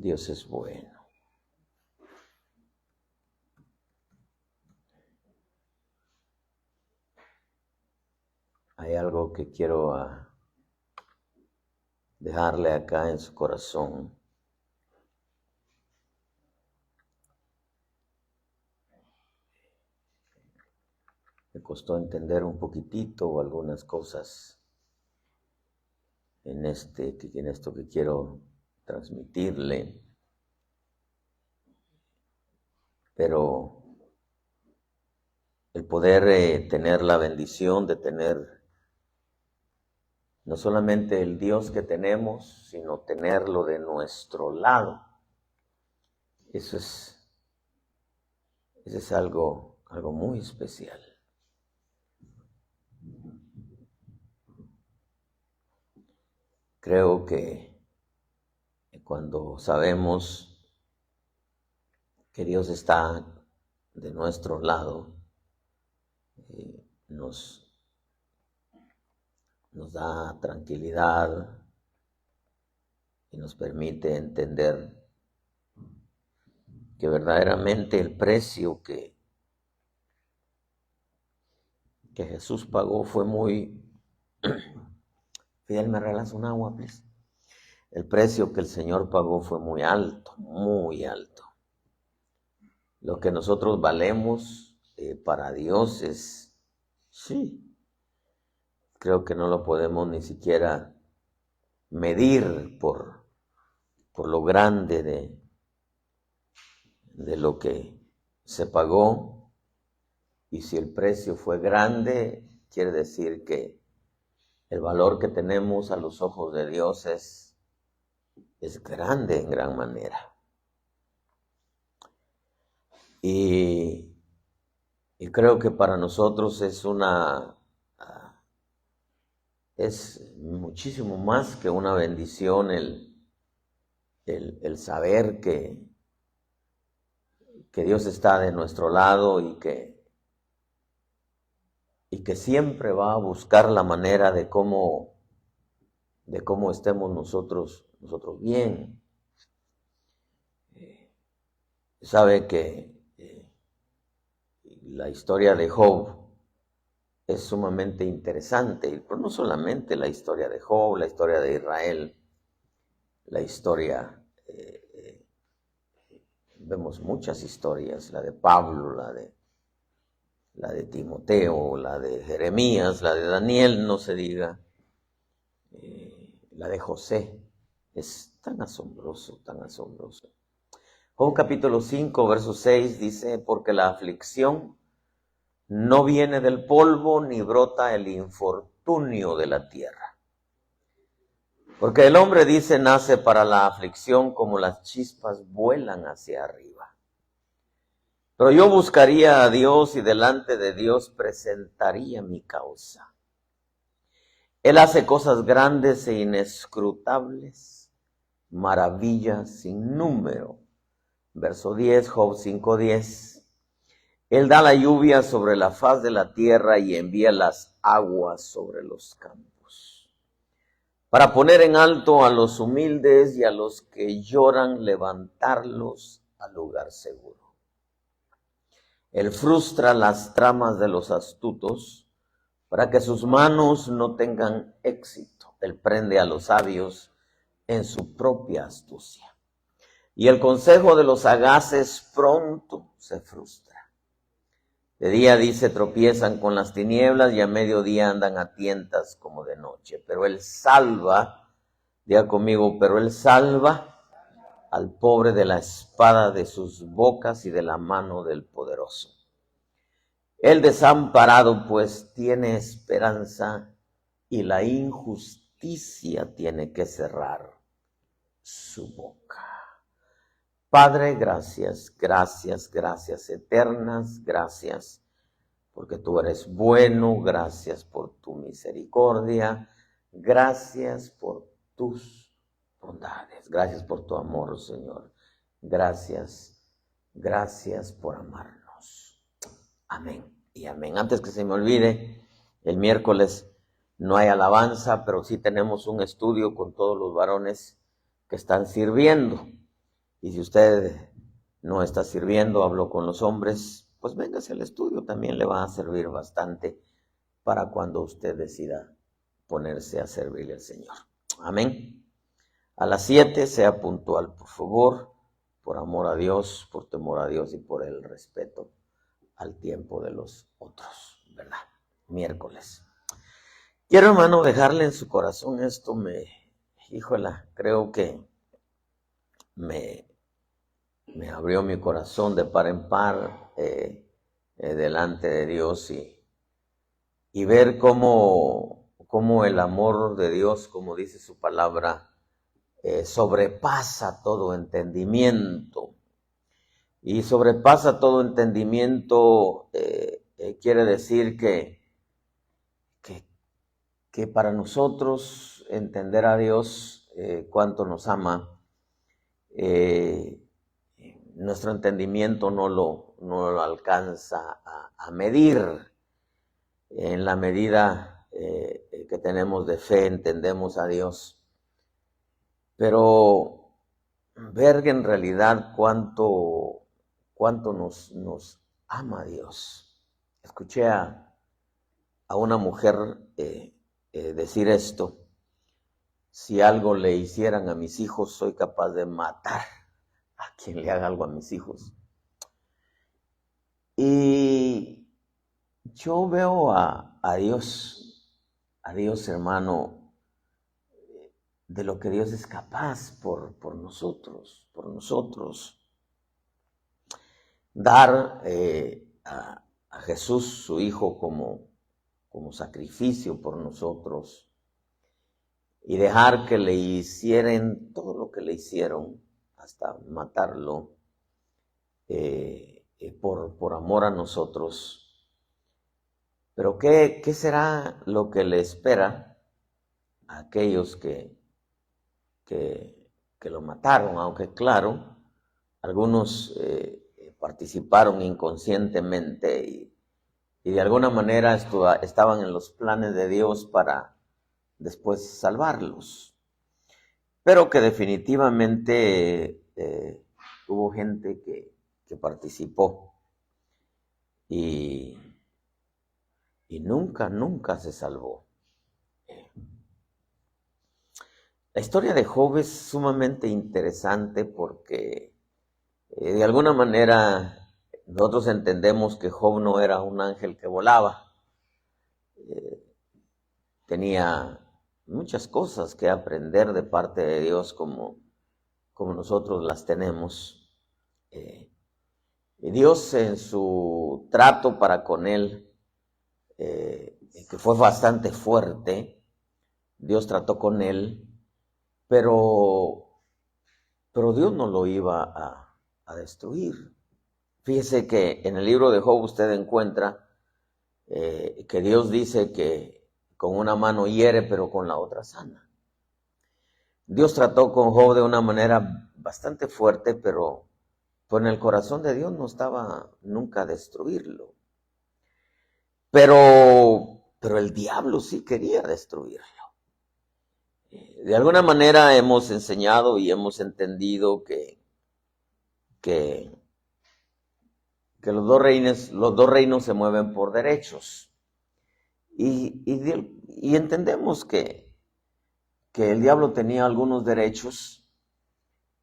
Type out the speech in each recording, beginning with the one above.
Dios es bueno. Hay algo que quiero dejarle acá en su corazón. Me costó entender un poquitito algunas cosas en esto que quiero transmitirle, pero el poder tener la bendición de tener no solamente el Dios que tenemos, sino tenerlo de nuestro lado, eso es algo muy especial. Creo que cuando sabemos que Dios está de nuestro lado, nos da tranquilidad y nos permite entender que verdaderamente el precio que Jesús pagó fue muy... Fidel, ¿me regalas un agua, please? El precio que el Señor pagó fue muy alto, muy alto. Lo que nosotros valemos para Dios es, sí, creo que no lo podemos ni siquiera medir por lo grande de lo que se pagó. Y si el precio fue grande, quiere decir que el valor que tenemos a los ojos de Dios es grande en gran manera. Y creo que para nosotros es muchísimo más que una bendición el saber que Dios está de nuestro lado y que siempre va a buscar la manera de cómo estemos nosotros bien. Sabe que la historia de Job es sumamente interesante, pero no solamente la historia de Job, la historia de Israel, la historia, vemos muchas historias, la de Pablo, la de Timoteo, la de Jeremías, la de Daniel, no se diga, la de José. Es tan asombroso, tan asombroso. Job capítulo 5, verso 6 dice, porque la aflicción no viene del polvo, ni brota el infortunio de la tierra. Porque el hombre, dice, nace para la aflicción, como las chispas vuelan hacia arriba. Pero yo buscaría a Dios y delante de Dios presentaría mi causa. Él hace cosas grandes e inescrutables, maravillas sin número. Verso 10, Job 5:10. Él da la lluvia sobre la faz de la tierra y envía las aguas sobre los campos, para poner en alto a los humildes y a los que lloran, levantarlos al lugar seguro. Él frustra las tramas de los astutos para que sus manos no tengan éxito. Él prende a los sabios en su propia astucia. Y el consejo de los sagaces pronto se frustra. De día, dice, tropiezan con las tinieblas y a mediodía andan a tientas como de noche. Pero Él salva, diga conmigo, pero Él salva al pobre de la espada de sus bocas y de la mano del poderoso. El desamparado pues tiene esperanza y la injusticia tiene que cerrar su boca. Padre, gracias, gracias, gracias eternas, gracias porque tú eres bueno, gracias por tu misericordia, gracias por tus bondades, gracias por tu amor, Señor, gracias, gracias por amarnos. Amén y amén. Antes que se me olvide, el miércoles no hay alabanza, pero sí tenemos un estudio con todos los varones que están sirviendo. Y si usted no está sirviendo, habló con los hombres, pues véngase al estudio, también le va a servir bastante para cuando usted decida ponerse a servirle al Señor. Amén. A las 7 sea puntual, por favor, por amor a Dios, por temor a Dios y por el respeto al tiempo de los otros, ¿verdad? Miércoles. Quiero, hermano, dejarle en su corazón esto, híjola, creo que me abrió mi corazón de par en par delante de Dios y ver cómo el amor de Dios, como dice su palabra, sobrepasa todo entendimiento. Y sobrepasa todo entendimiento quiere decir que para nosotros entender a Dios cuánto nos ama, nuestro entendimiento no lo alcanza a medir. En la medida que tenemos de fe, entendemos a Dios. Pero ver en realidad cuánto nos ama Dios. Escuché a una mujer decir esto: si algo le hicieran a mis hijos, soy capaz de matar a quien le haga algo a mis hijos. Y yo veo a Dios, hermano, de lo que Dios es capaz por nosotros, dar a Jesús, su Hijo, como sacrificio por nosotros, y dejar que le hicieran todo lo que le hicieron, hasta matarlo, por amor a nosotros. Pero ¿qué será lo que le espera a aquellos que lo mataron? Aunque claro, algunos participaron inconscientemente y de alguna manera estaban en los planes de Dios para después salvarlos. Pero que definitivamente hubo gente que participó y nunca se salvó. La historia de Job es sumamente interesante porque de alguna manera nosotros entendemos que Job no era un ángel que volaba. Tenía muchas cosas que aprender de parte de Dios como nosotros las tenemos. Y Dios, en su trato para con él, que fue bastante fuerte, Dios trató con él, pero Dios no lo iba a destruir. Fíjese que en el libro de Job usted encuentra que Dios dice que con una mano hiere, pero con la otra sana. Dios trató con Job de una manera bastante fuerte, pero en el corazón de Dios no estaba nunca destruirlo. Pero el diablo sí quería destruirlo. De alguna manera hemos enseñado y hemos entendido que los dos reinos se mueven por derechos. Y entendemos que el diablo tenía algunos derechos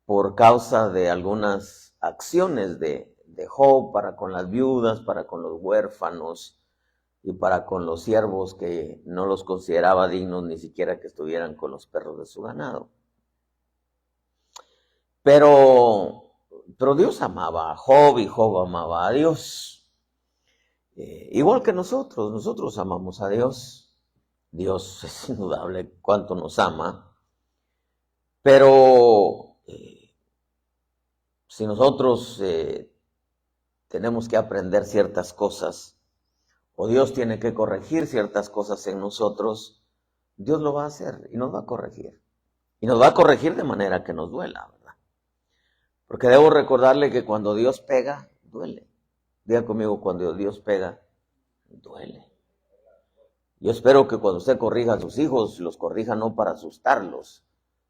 por causa de algunas acciones de Job para con las viudas, para con los huérfanos y para con los siervos que no los consideraba dignos ni siquiera que estuvieran con los perros de su ganado. Pero Dios amaba a Job y Job amaba a Dios. Igual que nosotros amamos a Dios. Dios es indudable cuánto nos ama. Pero si nosotros tenemos que aprender ciertas cosas, o Dios tiene que corregir ciertas cosas en nosotros, Dios lo va a hacer y nos va a corregir. Y nos va a corregir de manera que nos duela, ¿verdad? Porque debo recordarle que cuando Dios pega, duele. Diga conmigo, cuando Dios pega, duele. Yo espero que cuando usted corrija a sus hijos, los corrija no para asustarlos,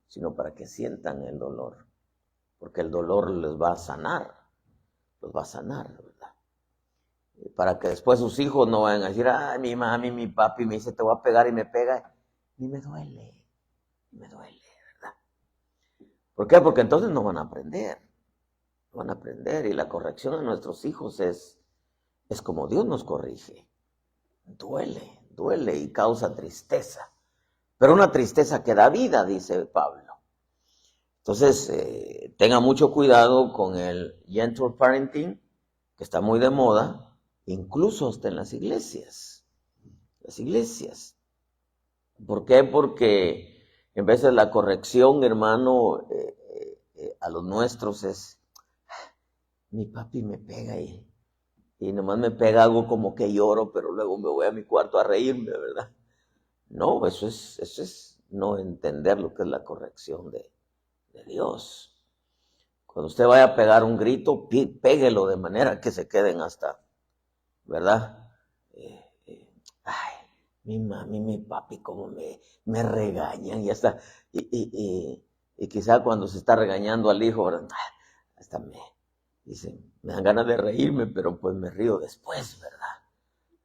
sino para que sientan el dolor. porque el dolor les va a sanar, los va a sanar, ¿verdad? Para que después sus hijos no vayan a decir, ay, mi mami, mi papi me dice, te voy a pegar y me pega, ni me duele, ¿verdad? ¿Por qué? Porque entonces no van a aprender, y la corrección a nuestros hijos es como Dios nos corrige. Duele y causa tristeza, pero una tristeza que da vida, dice Pablo. Entonces, tenga mucho cuidado con el gentle parenting, que está muy de moda, incluso hasta en las iglesias. ¿Por qué? Porque en vez de la corrección, hermano, a los nuestros es, mi papi me pega y nomás me pega algo como que lloro, pero luego me voy a mi cuarto a reírme, ¿verdad? No, eso es no entender lo que es la corrección de Dios. Cuando usted vaya a pegar un grito, péguelo de manera que se queden hasta, ¿verdad? Ay, mi mami, mi papi, cómo me regañan y hasta, y quizá cuando se está regañando al hijo, ¿verdad? Hasta me dan ganas de reírme, pero pues me río después, ¿verdad?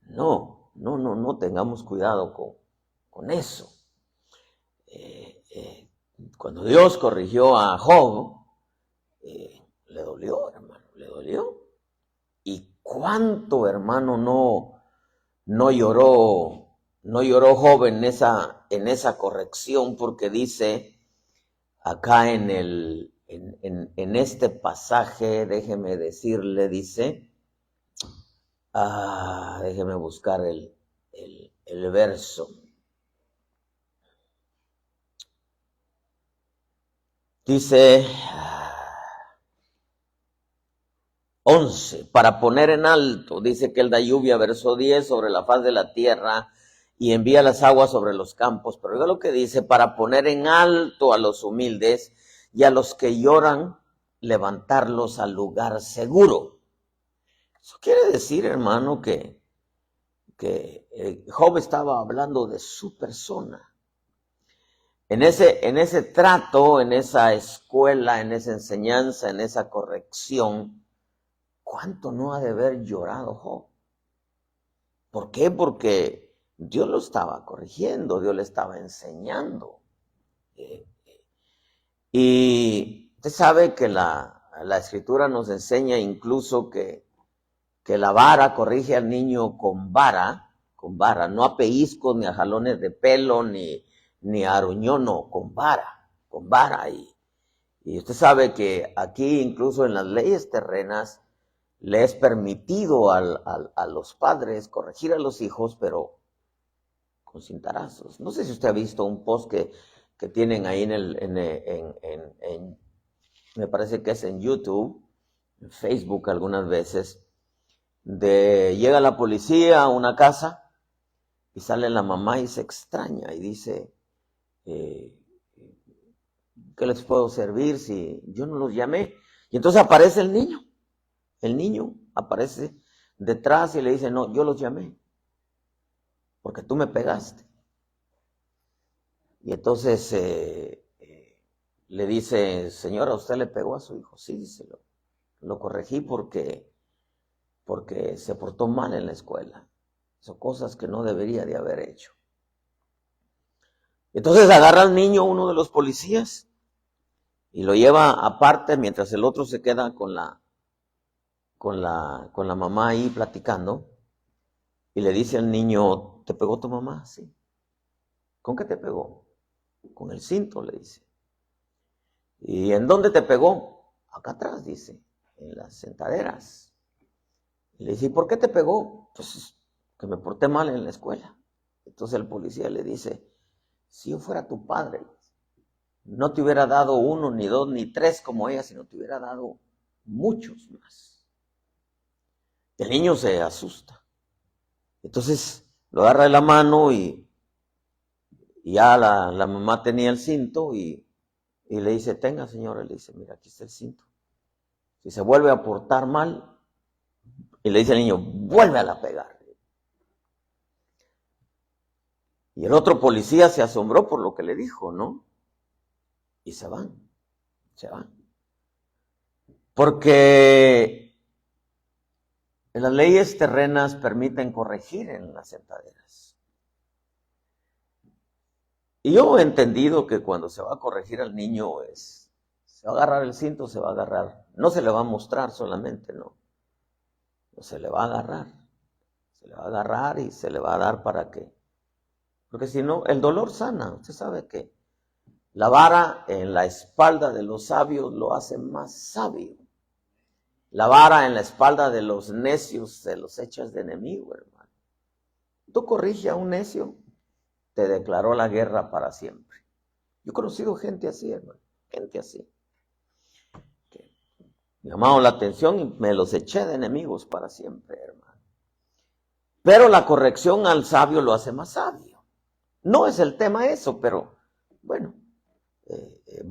No, tengamos cuidado con eso. Cuando Dios corrigió a Job, le dolió, hermano, le dolió. ¿Y cuánto, hermano, no lloró Job en esa corrección? Porque dice acá en este pasaje, déjeme decirle, dice, déjeme buscar el verso. Dice 11, para poner en alto, dice que él da lluvia, verso 10, sobre la faz de la tierra y envía las aguas sobre los campos. Pero oiga lo que dice, para poner en alto a los humildes y a los que lloran, levantarlos al lugar seguro. Eso quiere decir, hermano, que Job estaba hablando de su persona. En ese trato, en esa escuela, en esa enseñanza, en esa corrección, ¿cuánto no ha de haber llorado Job? ¿Por qué? Porque Dios lo estaba corrigiendo, Dios le estaba enseñando. Y usted sabe que la Escritura nos enseña incluso que la vara corrige al niño con vara, no a pellizcos, ni a jalones de pelo, ni a aruñón, no, con vara. Y usted sabe que aquí, incluso en las leyes terrenas, le es permitido a los padres corregir a los hijos, pero con cintarazos. No sé si usted ha visto un post que tienen ahí me parece que es en YouTube, en Facebook algunas veces, llega la policía a una casa y sale la mamá y se extraña y dice, ¿qué les puedo servir si yo no los llamé? Y entonces aparece el niño aparece detrás y le dice, no, yo los llamé, porque tú me pegaste. Y entonces le dice, señora, ¿usted le pegó a su hijo? Sí, dice, lo corregí porque se portó mal en la escuela. Son cosas que no debería de haber hecho. Entonces agarra al niño uno de los policías y lo lleva aparte mientras el otro se queda con la mamá ahí platicando, y le dice al niño, ¿te pegó tu mamá? Sí. ¿Con qué te pegó? Con el cinto, le dice. ¿Y en dónde te pegó? Acá atrás, dice, en las sentaderas. Y le dice, ¿y por qué te pegó? Pues que me porté mal en la escuela. Entonces el policía le dice, si yo fuera tu padre, no te hubiera dado 1, ni 2, ni 3 como ella, sino te hubiera dado muchos más. El niño se asusta. Entonces lo agarra de la mano y ya la mamá tenía el cinto y le dice, tenga señora, le dice, mira, aquí está el cinto. Si se vuelve a portar mal, y le dice al niño, vuelve a la pegar. Y el otro policía se asombró por lo que le dijo, ¿no? Y se van. Porque las leyes terrenas permiten corregir en las sentaderas. Y yo he entendido que cuando se va a corregir al niño se va a agarrar el cinto, se va a agarrar. No se le va a mostrar solamente, no. Se le va a agarrar. Se le va a agarrar y se le va a dar para que. Porque si no, el dolor sana. Usted sabe que la vara en la espalda de los sabios lo hace más sabio. La vara en la espalda de los necios se los echas de enemigo, hermano. Tú corrige a un necio, te declaró la guerra para siempre. Yo he conocido gente así, hermano, gente así. Que me llamaron la atención y me los eché de enemigos para siempre, hermano. Pero la corrección al sabio lo hace más sabio. No es el tema eso, pero bueno,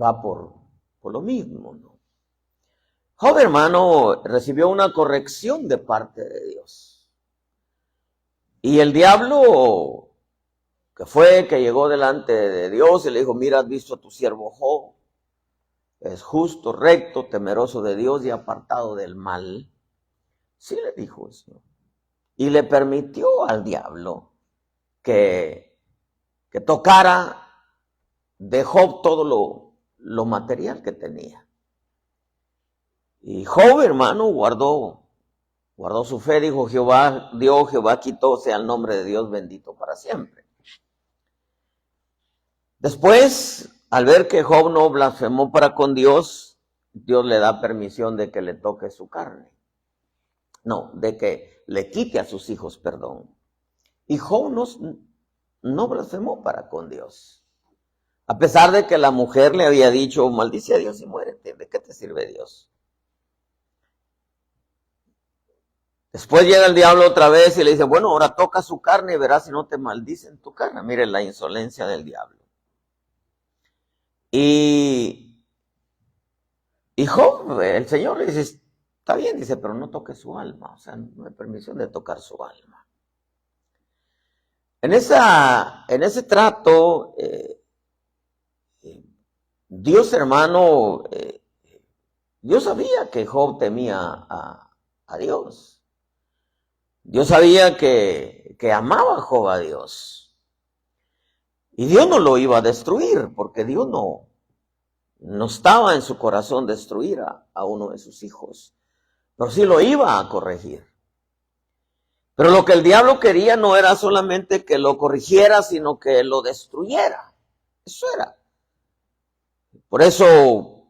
va por lo mismo, ¿no? Job, hermano, recibió una corrección de parte de Dios. Y el diablo, que llegó delante de Dios y le dijo, mira, has visto a tu siervo Job, es justo, recto, temeroso de Dios y apartado del mal. Sí le dijo eso. Y le permitió al diablo que tocara de Job todo lo material que tenía. Y Job, hermano, guardó su fe, dijo, Jehová dio, Jehová quitó, sea el nombre de Dios bendito para siempre. Después, al ver que Job no blasfemó para con Dios, Dios le da permisión de que le toque su carne. No, de que le quite a sus hijos, perdón. Y Job no blasfemó para con Dios. A pesar de que la mujer le había dicho, maldice a Dios y muérete, ¿de qué te sirve Dios? Después llega el diablo otra vez y le dice, bueno, ahora toca su carne y verás si no te maldicen tu carne. Mire la insolencia del diablo. Y Job, el Señor le dice, está bien, dice, pero no toque su alma. O sea, no hay permisión de tocar su alma. En ese trato, Dios, hermano, Dios sabía que Job temía a Dios. Dios sabía que amaba a Job a Dios. Y Dios no lo iba a destruir, porque Dios no estaba en su corazón destruir a uno de sus hijos. Pero sí lo iba a corregir. Pero lo que el diablo quería no era solamente que lo corrigiera, sino que lo destruyera. Eso era. Por eso,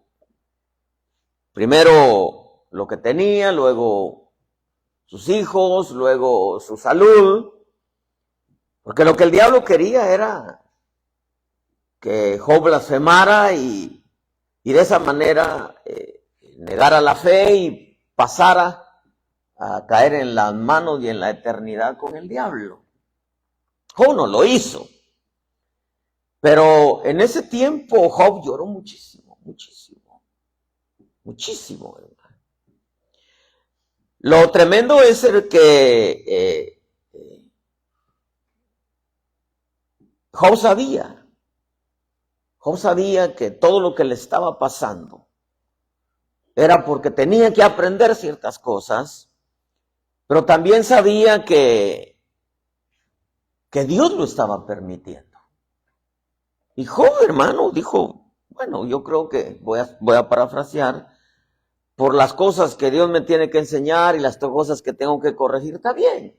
primero lo que tenía, luego sus hijos, luego su salud, porque lo que el diablo quería era que Job blasfemara y de esa manera negara la fe y pasara a caer en las manos y en la eternidad con el diablo. Job no lo hizo, pero en ese tiempo Job lloró muchísimo, hermano. Lo tremendo es el que Job sabía que todo lo que le estaba pasando era porque tenía que aprender ciertas cosas, pero también sabía que Dios lo estaba permitiendo. Y Job, hermano, dijo, bueno, yo creo que voy a parafrasear, por las cosas que Dios me tiene que enseñar y las cosas que tengo que corregir, está bien.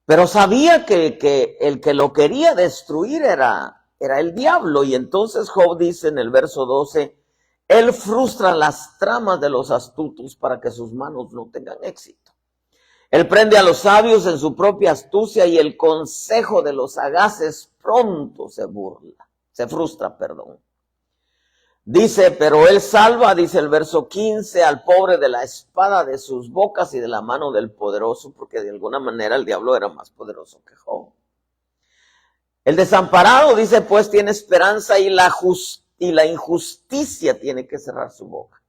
Pero sabía que el que lo quería destruir era el diablo. Y entonces Job dice en el verso 12, él frustra las tramas de los astutos para que sus manos no tengan éxito. Él prende a los sabios en su propia astucia y el consejo de los sagaces pronto se frustra. Dice, pero él salva, dice el verso 15, al pobre de la espada de sus bocas y de la mano del poderoso, porque de alguna manera el diablo era más poderoso que Job. El desamparado, dice, pues tiene esperanza y la injusticia tiene que cerrar su boca.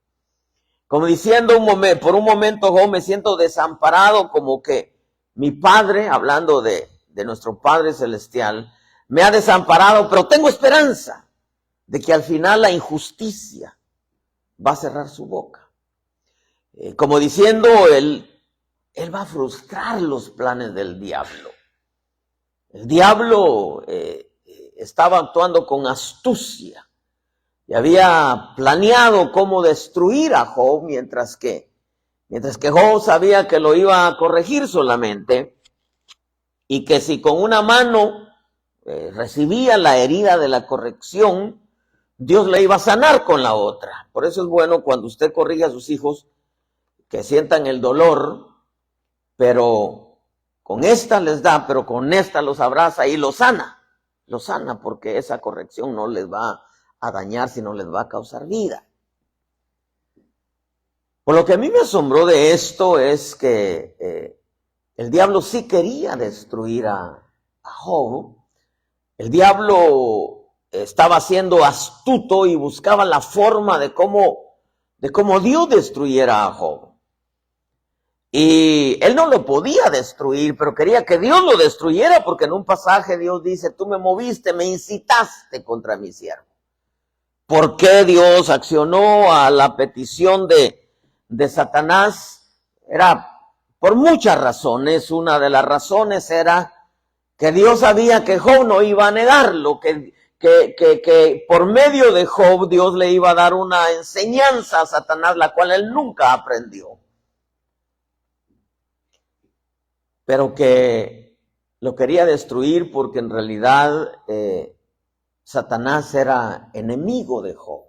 Como diciendo por un momento, Job, me siento desamparado, como que mi padre, hablando de nuestro Padre Celestial, me ha desamparado, pero tengo esperanza de que al final la injusticia va a cerrar su boca. Como diciendo, él va a frustrar los planes del diablo. El diablo estaba actuando con astucia y había planeado cómo destruir a Job, mientras que Job sabía que lo iba a corregir solamente, y que si con una mano recibía la herida de la corrección, Dios le iba a sanar con la otra. Por eso es bueno cuando usted corrige a sus hijos que sientan el dolor, pero con esta les da, pero con esta los abraza y los sana, porque esa corrección no les va a dañar, sino les va a causar vida. Por lo que a mí me asombró de esto es que el diablo sí quería destruir a Job. El diablo estaba siendo astuto y buscaba la forma de cómo Dios destruyera a Job. Y él no lo podía destruir, pero quería que Dios lo destruyera, porque en un pasaje Dios dice, tú me moviste, me incitaste contra mi siervo. ¿Por qué Dios accionó a la petición de Satanás? Era por muchas razones. Una de las razones era que Dios sabía que Job no iba a negarlo, que por medio de Job Dios le iba a dar una enseñanza a Satanás, la cual él nunca aprendió. Pero que lo quería destruir porque en realidad Satanás era enemigo de Job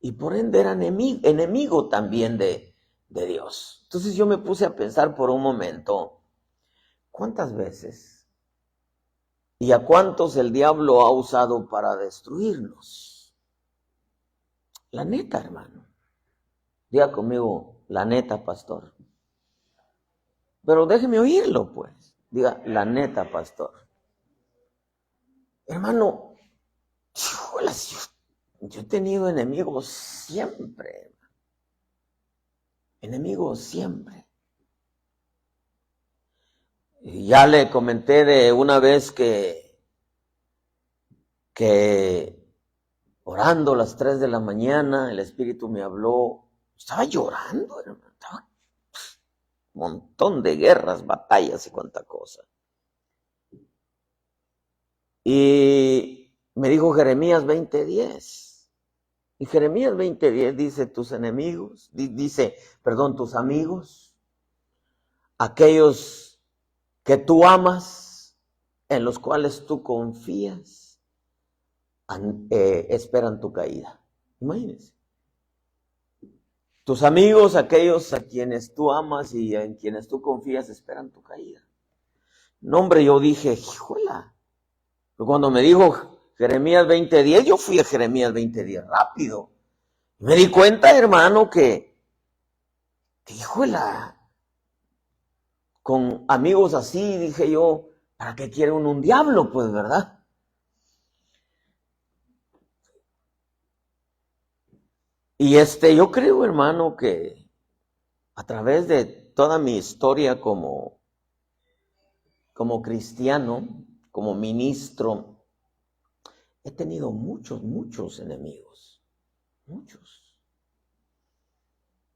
y por ende era enemigo también de Dios. Entonces yo me puse a pensar por un momento, ¿cuántas veces y a cuántos el diablo ha usado para destruirnos? La neta, hermano. Diga conmigo, la neta, pastor. Pero déjeme oírlo, pues. Diga, la neta, pastor. Hermano, yo he tenido enemigos siempre. Enemigos siempre. Y ya le comenté de una vez que orando a las 3 de la mañana, el Espíritu me habló. Estaba llorando, hermano. Estaba un montón de guerras, batallas y cuánta cosa. Y me dijo Jeremías 20:10. Y Jeremías 20:10 dice, tus amigos, aquellos que tú amas, en los cuales tú confías, esperan tu caída. Imagínense. Tus amigos, aquellos a quienes tú amas y en quienes tú confías, esperan tu caída. No, hombre, yo dije, híjola. Cuando me dijo Jeremías 20:10, yo fui a Jeremías 20:10 rápido. Me di cuenta, hermano, que híjola, con amigos así, dije yo, ¿para qué quiere uno un diablo? Pues, ¿verdad? Y yo creo, hermano, que a través de toda mi historia como cristiano, como ministro, he tenido muchos enemigos. Muchos.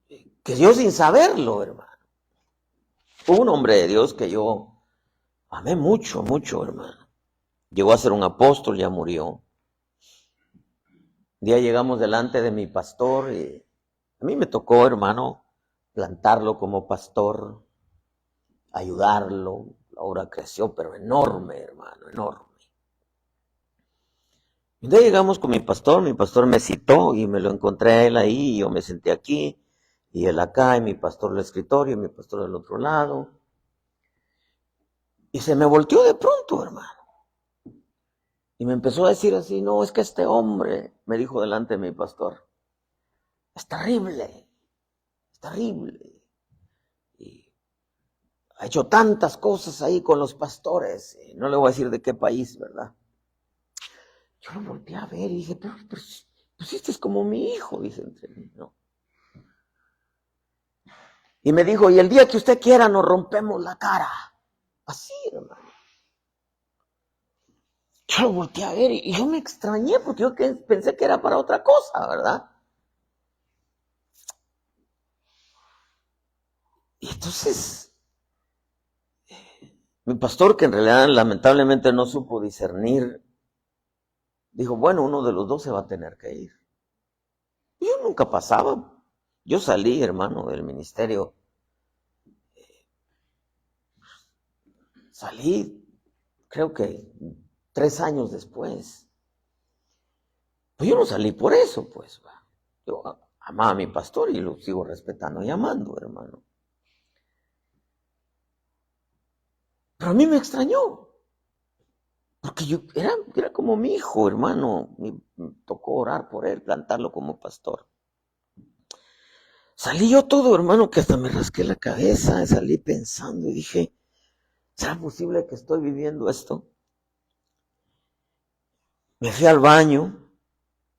Que yo sin saberlo, hermano. Hubo un hombre de Dios que yo amé mucho, hermano. Llegó a ser un apóstol, ya murió. Un día llegamos delante de mi pastor y a mí me tocó, hermano, plantarlo como pastor, ayudarlo. La obra creció, pero enorme, hermano, enorme. Un día llegamos con mi pastor me citó y me lo encontré a él ahí, y yo me senté aquí, y él acá, y mi pastor al escritorio, y mi pastor al otro lado. Y se me volteó de pronto, hermano. Y me empezó a decir así, no, es que este hombre, me dijo delante de mi pastor, es terrible. Y ha hecho tantas cosas ahí con los pastores. No le voy a decir de qué país, ¿verdad? Yo lo volteé a ver y dije, pero pues este es como mi hijo, dice entre mí, ¿no? Y me dijo, y el día que usted quiera nos rompemos la cara. Así, hermano. Yo lo volteé a ver y yo me extrañé porque yo pensé que era para otra cosa, ¿verdad? Entonces, mi pastor, que en realidad lamentablemente no supo discernir, dijo, bueno, uno de los dos se va a tener que ir. Y yo nunca pasaba. Yo salí, hermano, del ministerio. Salí, creo que 3 años después. Pues yo no salí por eso, pues. Yo amaba a mi pastor y lo sigo respetando y amando, hermano. Pero a mí me extrañó. Porque yo era como mi hijo, hermano. Me tocó orar por él, plantarlo como pastor. Salí yo todo, hermano, que hasta me rasqué la cabeza, salí pensando y dije, ¿será posible que estoy viviendo esto? Me fui al baño,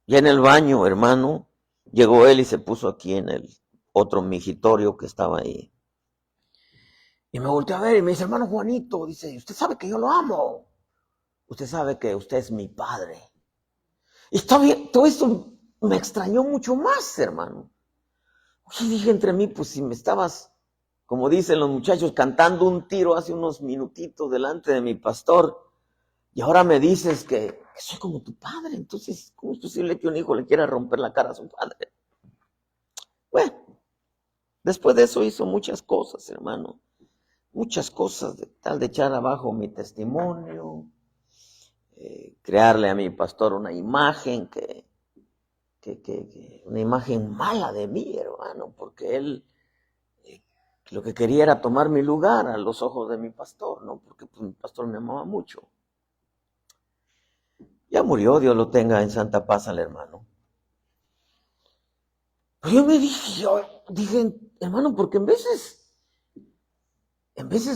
y en el baño, hermano, llegó él y se puso aquí en el otro migitorio que estaba ahí. Y me volteó a ver y me dice, hermano Juanito, dice, usted sabe que yo lo amo. Usted sabe que usted es mi padre. Y todo esto me extrañó mucho más, hermano. Y dije entre mí, pues si me estabas, como dicen los muchachos, cantando un tiro hace unos minutitos delante de mi pastor, y ahora me dices que soy como tu padre, entonces, ¿cómo es posible que un hijo le quiera romper la cara a su padre? Bueno, después de eso hizo muchas cosas, hermano, muchas cosas, de tal de echar abajo mi testimonio, crearle a mi pastor una imagen una imagen mala de mí, hermano, porque él lo que quería era tomar mi lugar a los ojos de mi pastor, ¿no? Porque pues, mi pastor me amaba mucho. Ya murió, Dios lo tenga en santa paz al hermano. Pero yo dije, hermano, porque en veces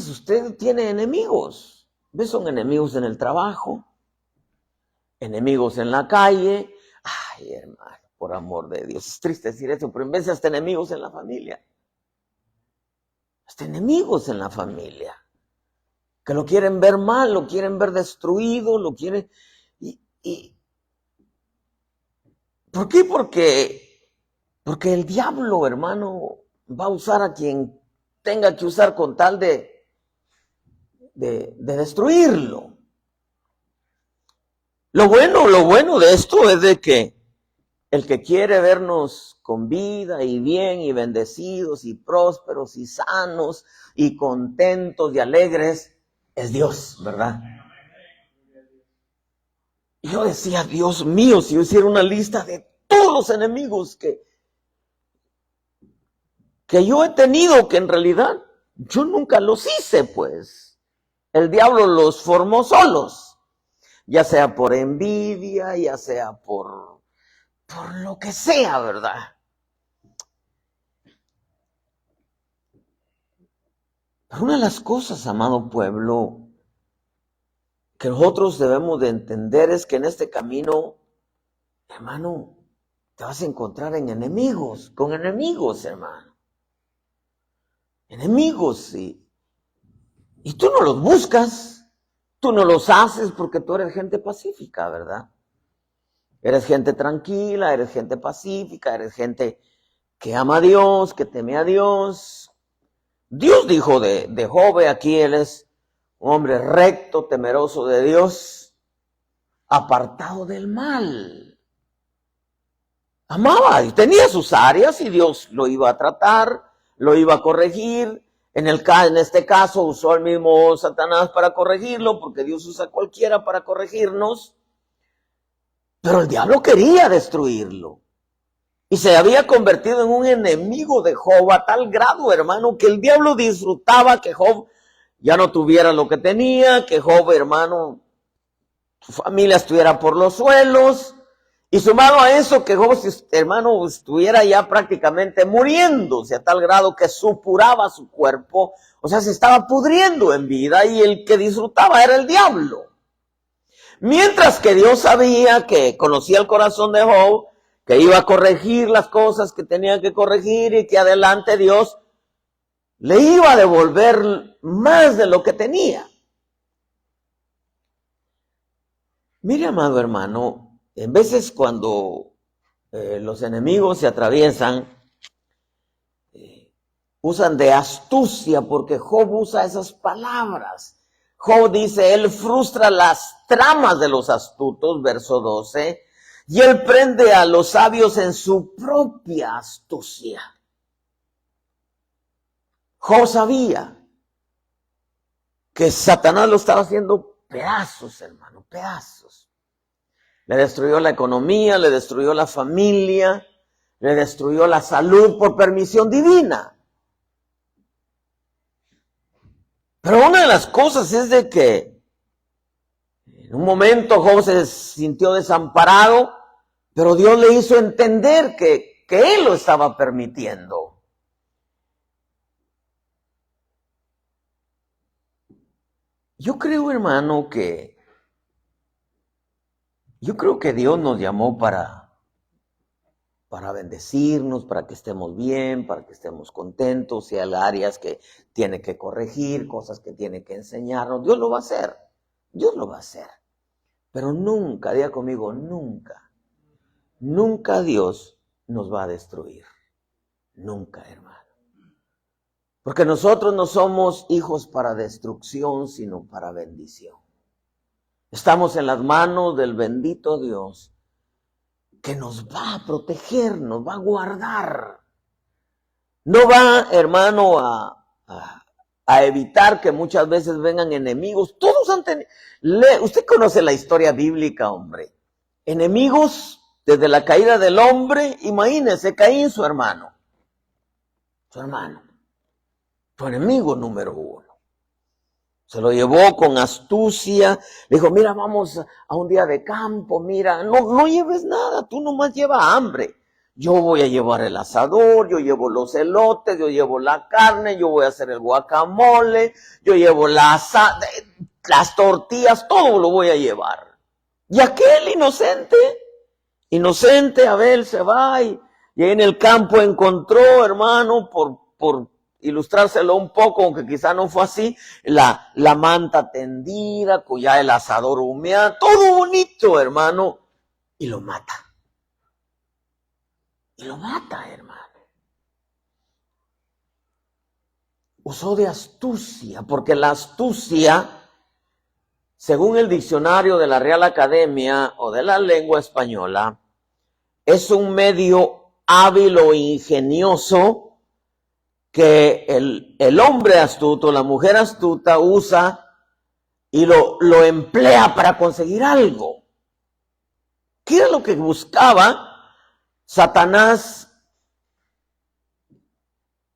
usted tiene enemigos. ¿Ves? Son enemigos en el trabajo, enemigos en la calle. Ay, hermano, por amor de Dios, es triste decir eso, pero en veces hasta enemigos en la familia. Hasta enemigos en la familia. Que lo quieren ver mal, lo quieren ver destruido, lo quieren... ¿Por qué? Porque el diablo, hermano, va a usar a quien tenga que usar con tal de destruirlo. Lo bueno de esto es de que el que quiere vernos con vida y bien y bendecidos y prósperos y sanos y contentos y alegres es Dios, ¿verdad? Y yo decía, Dios mío, si yo hiciera una lista de todos los enemigos que yo he tenido, que en realidad yo nunca los hice, pues. El diablo los formó solos, ya sea por envidia, ya sea por lo que sea, ¿verdad? Pero una de las cosas, amado pueblo, que nosotros debemos de entender es que en este camino, hermano, te vas a encontrar con enemigos, hermano. Enemigos, y tú no los buscas, tú no los haces porque tú eres gente pacífica, ¿verdad? Eres gente tranquila, eres gente pacífica, eres gente que ama a Dios, que teme a Dios. Dios dijo de Job, aquí él es un hombre recto, temeroso de Dios, apartado del mal. Amaba y tenía sus áreas y Dios lo iba a tratar, lo iba a corregir. En este caso usó el mismo Satanás para corregirlo, porque Dios usa a cualquiera para corregirnos. Pero el diablo quería destruirlo. Y se había convertido en un enemigo de Job a tal grado, hermano, que el diablo disfrutaba que Job ya no tuviera lo que tenía, que Job, hermano, su familia estuviera por los suelos. Y sumado a eso, que Job, hermano, estuviera ya prácticamente muriéndose a tal grado que supuraba su cuerpo. O sea, se estaba pudriendo en vida y el que disfrutaba era el diablo. Mientras que Dios sabía, que conocía el corazón de Job, que iba a corregir las cosas que tenía que corregir y que adelante Dios le iba a devolver más de lo que tenía. Mire, amado hermano, en veces cuando los enemigos se atraviesan, usan de astucia, porque Job usa esas palabras. Job dice, él frustra las tramas de los astutos, verso 12, y él prende a los sabios en su propia astucia. Job sabía que Satanás lo estaba haciendo pedazos, hermano, pedazos. Le destruyó la economía, le destruyó la familia, le destruyó la salud por permisión divina. Pero una de las cosas es de que en un momento Job se sintió desamparado, pero Dios le hizo entender que él lo estaba permitiendo. Yo creo, hermano, que Dios nos llamó para bendecirnos, para que estemos bien, para que estemos contentos. Si hay áreas que tiene que corregir, cosas que tiene que enseñarnos, Dios lo va a hacer. Dios lo va a hacer. Pero nunca, diga conmigo, nunca Dios nos va a destruir. Nunca, hermano. Porque nosotros no somos hijos para destrucción, sino para bendición. Estamos en las manos del bendito Dios, que nos va a proteger, nos va a guardar. No va, hermano, a evitar que muchas veces vengan enemigos. Todos han tenido, usted conoce la historia bíblica, hombre. Enemigos desde la caída del hombre, imagínese, Caín, su hermano, su enemigo número uno. Se lo llevó con astucia, le dijo, mira, vamos a un día de campo, mira, no lleves nada, tú nomás lleva hambre. Yo voy a llevar el asador, yo llevo los elotes, yo llevo la carne, yo voy a hacer el guacamole, yo llevo las tortillas, todo lo voy a llevar. Y aquel inocente, Abel se va y en el campo encontró, hermano, por ilustrárselo un poco, aunque quizá no fue así, la manta tendida, ya el asador humeado, todo bonito, hermano, y lo mata. Hermano. Usó de astucia, porque la astucia, según el diccionario de la Real Academia o de la Lengua Española, es un medio hábil o ingenioso que el hombre astuto, la mujer astuta usa y lo emplea para conseguir algo. ¿Qué era lo que buscaba Satanás?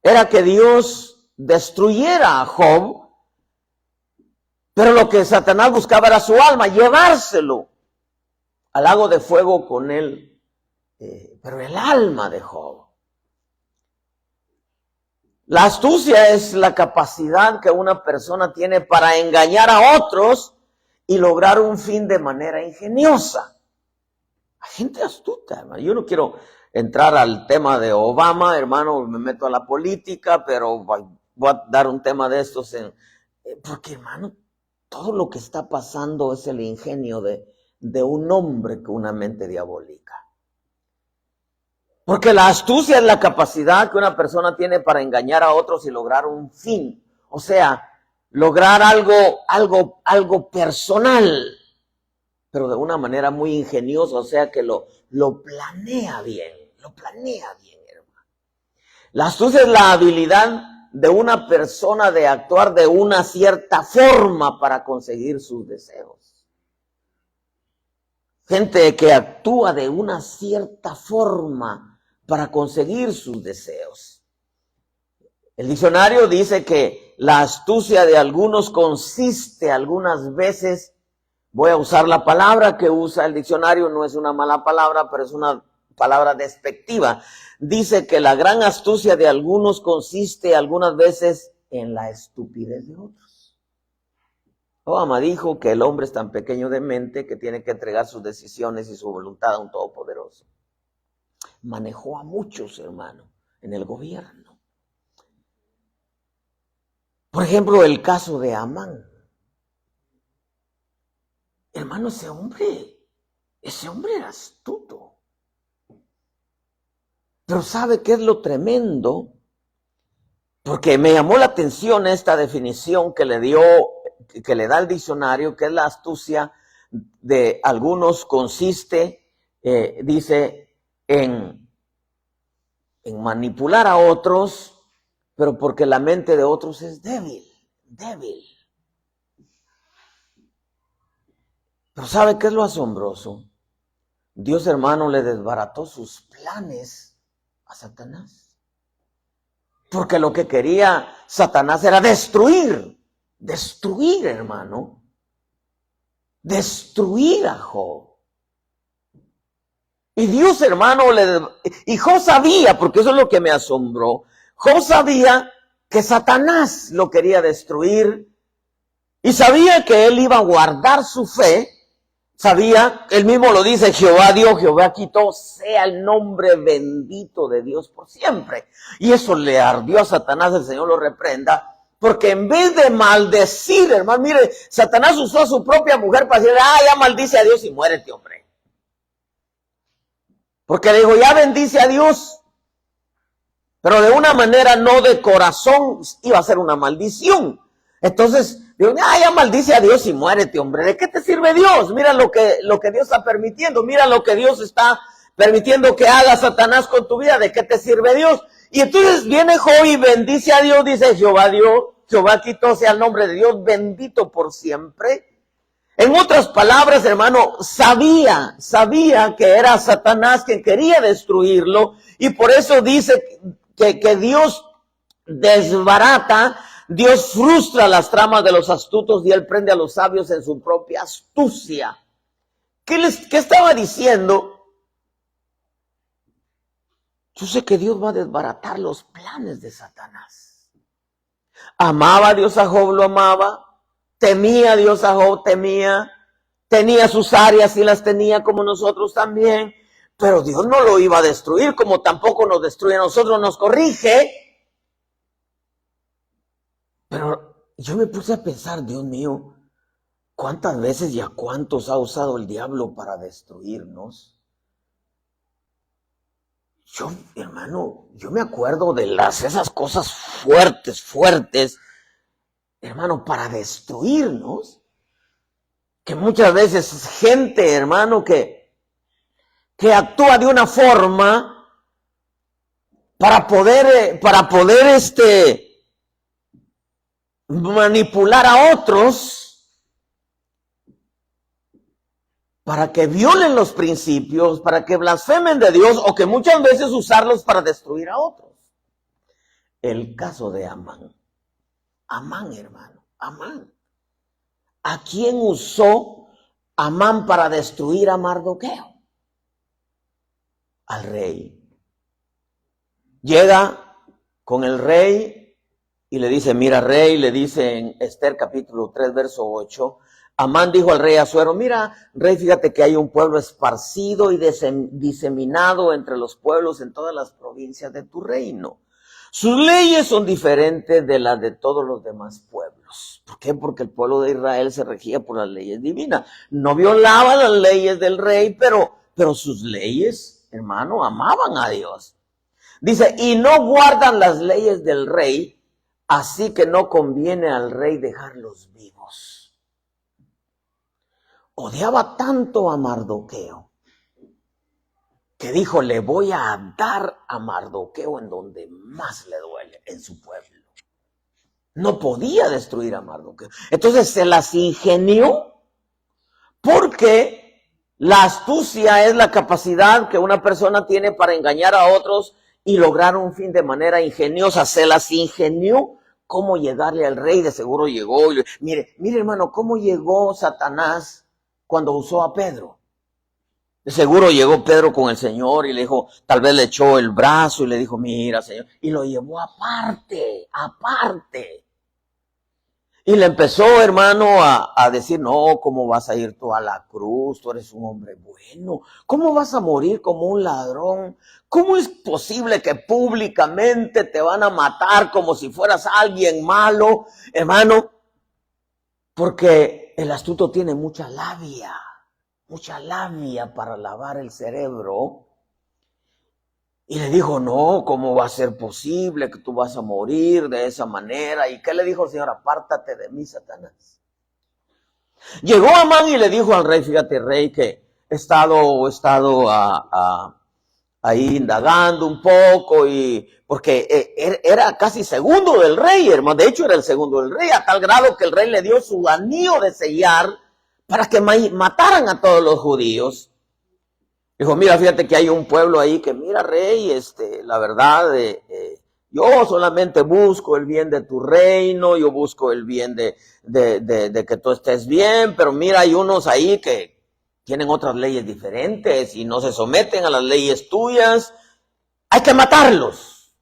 Era que Dios destruyera a Job, pero lo que Satanás buscaba era su alma, llevárselo al lago de fuego con él, pero el alma de Job. La astucia es la capacidad que una persona tiene para engañar a otros y lograr un fin de manera ingeniosa. Hay gente astuta, hermano. Yo no quiero entrar al tema de Obama, hermano, me meto a la política, pero voy a dar un tema de estos porque, hermano, todo lo que está pasando es el ingenio de un hombre con una mente diabólica. Porque la astucia es la capacidad que una persona tiene para engañar a otros y lograr un fin. O sea, lograr algo personal, pero de una manera muy ingeniosa, o sea que lo planea bien, hermano. La astucia es la habilidad de una persona de actuar de una cierta forma para conseguir sus deseos. Gente que actúa de una cierta forma para conseguir sus deseos. El diccionario dice que la astucia de algunos consiste algunas veces, voy a usar la palabra que usa el diccionario, no es una mala palabra, pero es una palabra despectiva. Dice que la gran astucia de algunos consiste algunas veces en la estupidez de otros. Obama dijo que el hombre es tan pequeño de mente que tiene que entregar sus decisiones y su voluntad a un todopoderoso. Manejó a muchos, hermanos, en el gobierno. Por ejemplo, el caso de Amán. Hermano, ese hombre era astuto. Pero ¿sabe qué es lo tremendo? Porque me llamó la atención esta definición que le da el diccionario, que es la astucia de algunos consiste, dice, en manipular a otros, pero porque la mente de otros es débil. Pero ¿sabe qué es lo asombroso? Dios, hermano, le desbarató sus planes a Satanás. Porque lo que quería Satanás era destruir, hermano. Destruir a Job. Y Dios, hermano, y Job sabía, porque eso es lo que me asombró, Job sabía que Satanás lo quería destruir y sabía que él iba a guardar su fe. Sabía, él mismo lo dice, Jehová dio, Jehová quitó, sea el nombre bendito de Dios por siempre. Y eso le ardió a Satanás, el Señor lo reprenda, porque en vez de maldecir, hermano, mire, Satanás usó a su propia mujer para decirle, ya maldice a Dios y muérete, hombre. Porque le dijo, ya bendice a Dios. Pero de una manera no de corazón, iba a ser una maldición. Entonces, digo, ya maldice a Dios y muérete, hombre. ¿De qué te sirve Dios? Mira lo que Dios está permitiendo. Mira lo que Dios está permitiendo que haga Satanás con tu vida. ¿De qué te sirve Dios? Y entonces viene Job y bendice a Dios. Dice, Jehová dio, Jehová quitó, sea el nombre de Dios bendito por siempre. En otras palabras, hermano, sabía que era Satanás quien quería destruirlo. Y por eso dice que Dios desbarata, Dios frustra las tramas de los astutos y él prende a los sabios en su propia astucia. ¿Qué estaba diciendo? Yo sé que Dios va a desbaratar los planes de Satanás. Amaba a Dios a Job, lo amaba. Temía a Dios a Job, temía. Tenía sus áreas y las tenía como nosotros también. Pero Dios no lo iba a destruir, como tampoco nos destruye a nosotros, nos corrige. Pero yo me puse a pensar, Dios mío, ¿cuántas veces y a cuántos ha usado el diablo para destruirnos? Yo, hermano, yo me acuerdo de esas cosas fuertes, hermano, para destruirnos. Que muchas veces gente, hermano, que actúa de una forma para poder manipular a otros, para que violen los principios, para que blasfemen de Dios, o que muchas veces usarlos para destruir a otros. El caso de Amán, hermano, Amán. ¿A quién usó Amán para destruir a Mardoqueo? Al rey. Llega con el rey y le dice, mira rey, le dice en Esther capítulo 3 verso 8, Amán dijo al rey Asuero, mira rey, fíjate que hay un pueblo esparcido y diseminado entre los pueblos en todas las provincias de tu reino. Sus leyes son diferentes de las de todos los demás pueblos. ¿Por qué? Porque el pueblo de Israel se regía por las leyes divinas. No violaba las leyes del rey, pero sus leyes, hermano, amaban a Dios. Dice, y no guardan las leyes del rey, así que no conviene al rey dejarlos vivos. Odiaba tanto a Mardoqueo que dijo, le voy a dar a Mardoqueo en donde más le duele, en su pueblo. No podía destruir a Mardoqueo. Entonces se las ingenió, porque la astucia es la capacidad que una persona tiene para engañar a otros y lograr un fin de manera ingeniosa. Se las ingenió cómo llegarle al rey. De seguro llegó. Mire hermano, cómo llegó Satanás cuando usó a Pedro. De seguro llegó Pedro con el Señor y le dijo, tal vez le echó el brazo y le dijo, mira Señor, y lo llevó aparte. Y le empezó, hermano, a decir, no, ¿cómo vas a ir tú a la cruz? Tú eres un hombre bueno. ¿Cómo vas a morir como un ladrón? ¿Cómo es posible que públicamente te van a matar como si fueras alguien malo, hermano? Porque el astuto tiene mucha labia para lavar el cerebro. Y le dijo, no, ¿cómo va a ser posible que tú vas a morir de esa manera? ¿Y qué le dijo el Señor? Apártate de mí, Satanás. Llegó Amán y le dijo al rey, fíjate, rey, que he estado ahí indagando un poco, y porque era casi segundo del rey, hermano. De hecho, era el segundo del rey, a tal grado que el rey le dio su anillo de sellar para que mataran a todos los judíos. Dijo, mira, fíjate que hay un pueblo ahí que, mira, rey, la verdad, yo solamente busco el bien de tu reino, yo busco el bien de que tú estés bien, pero mira, hay unos ahí que tienen otras leyes diferentes y no se someten a las leyes tuyas, hay que matarlos.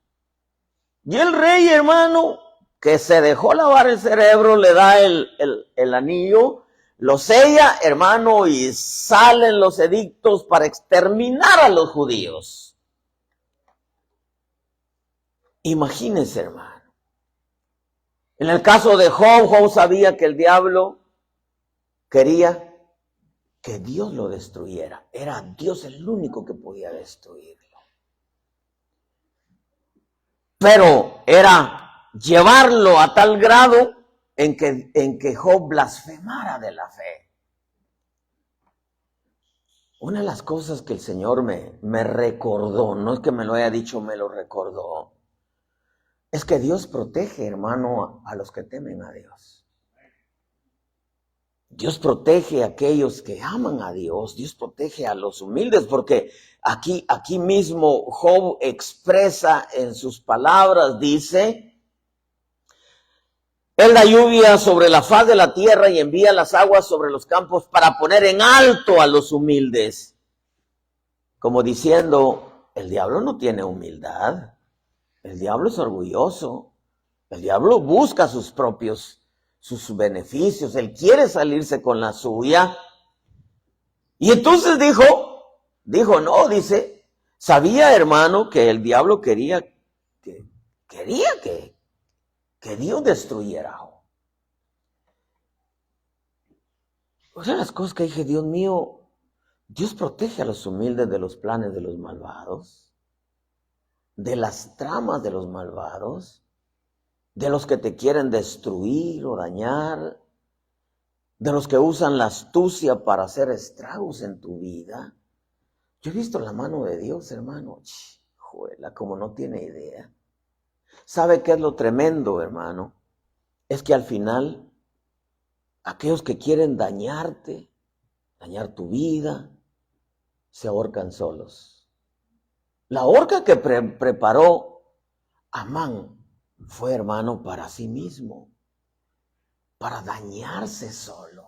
Y el rey, hermano, que se dejó lavar el cerebro, le da el anillo, lo sella, hermano, y salen los edictos para exterminar a los judíos. Imagínense, hermano. En el caso de Job, Job sabía que el diablo quería que Dios lo destruyera. Era Dios el único que podía destruirlo. Pero era llevarlo a tal grado en que Job blasfemara de la fe. Una de las cosas que el Señor me recordó, no es que me lo haya dicho, me lo recordó, es que Dios protege, hermano, a los que temen a Dios. Dios protege a aquellos que aman a Dios, Dios protege a los humildes, porque aquí mismo Job expresa en sus palabras, dice, Él da lluvia sobre la faz de la tierra y envía las aguas sobre los campos para poner en alto a los humildes. Como diciendo, el diablo no tiene humildad, el diablo es orgulloso, el diablo busca sus beneficios, él quiere salirse con la suya. Y entonces sabía, hermano, que el diablo quería que Dios destruyera a Job. Una de las cosas que dije, Dios mío, Dios protege a los humildes de los planes de los malvados, de las tramas de los malvados, de los que te quieren destruir o dañar, de los que usan la astucia para hacer estragos en tu vida. Yo he visto la mano de Dios, hermano, juela, como no tiene idea. ¿Sabe qué es lo tremendo, hermano? Es que al final, aquellos que quieren dañarte, dañar tu vida, se ahorcan solos. La horca que preparó Amán fue, hermano, para sí mismo, para dañarse solo.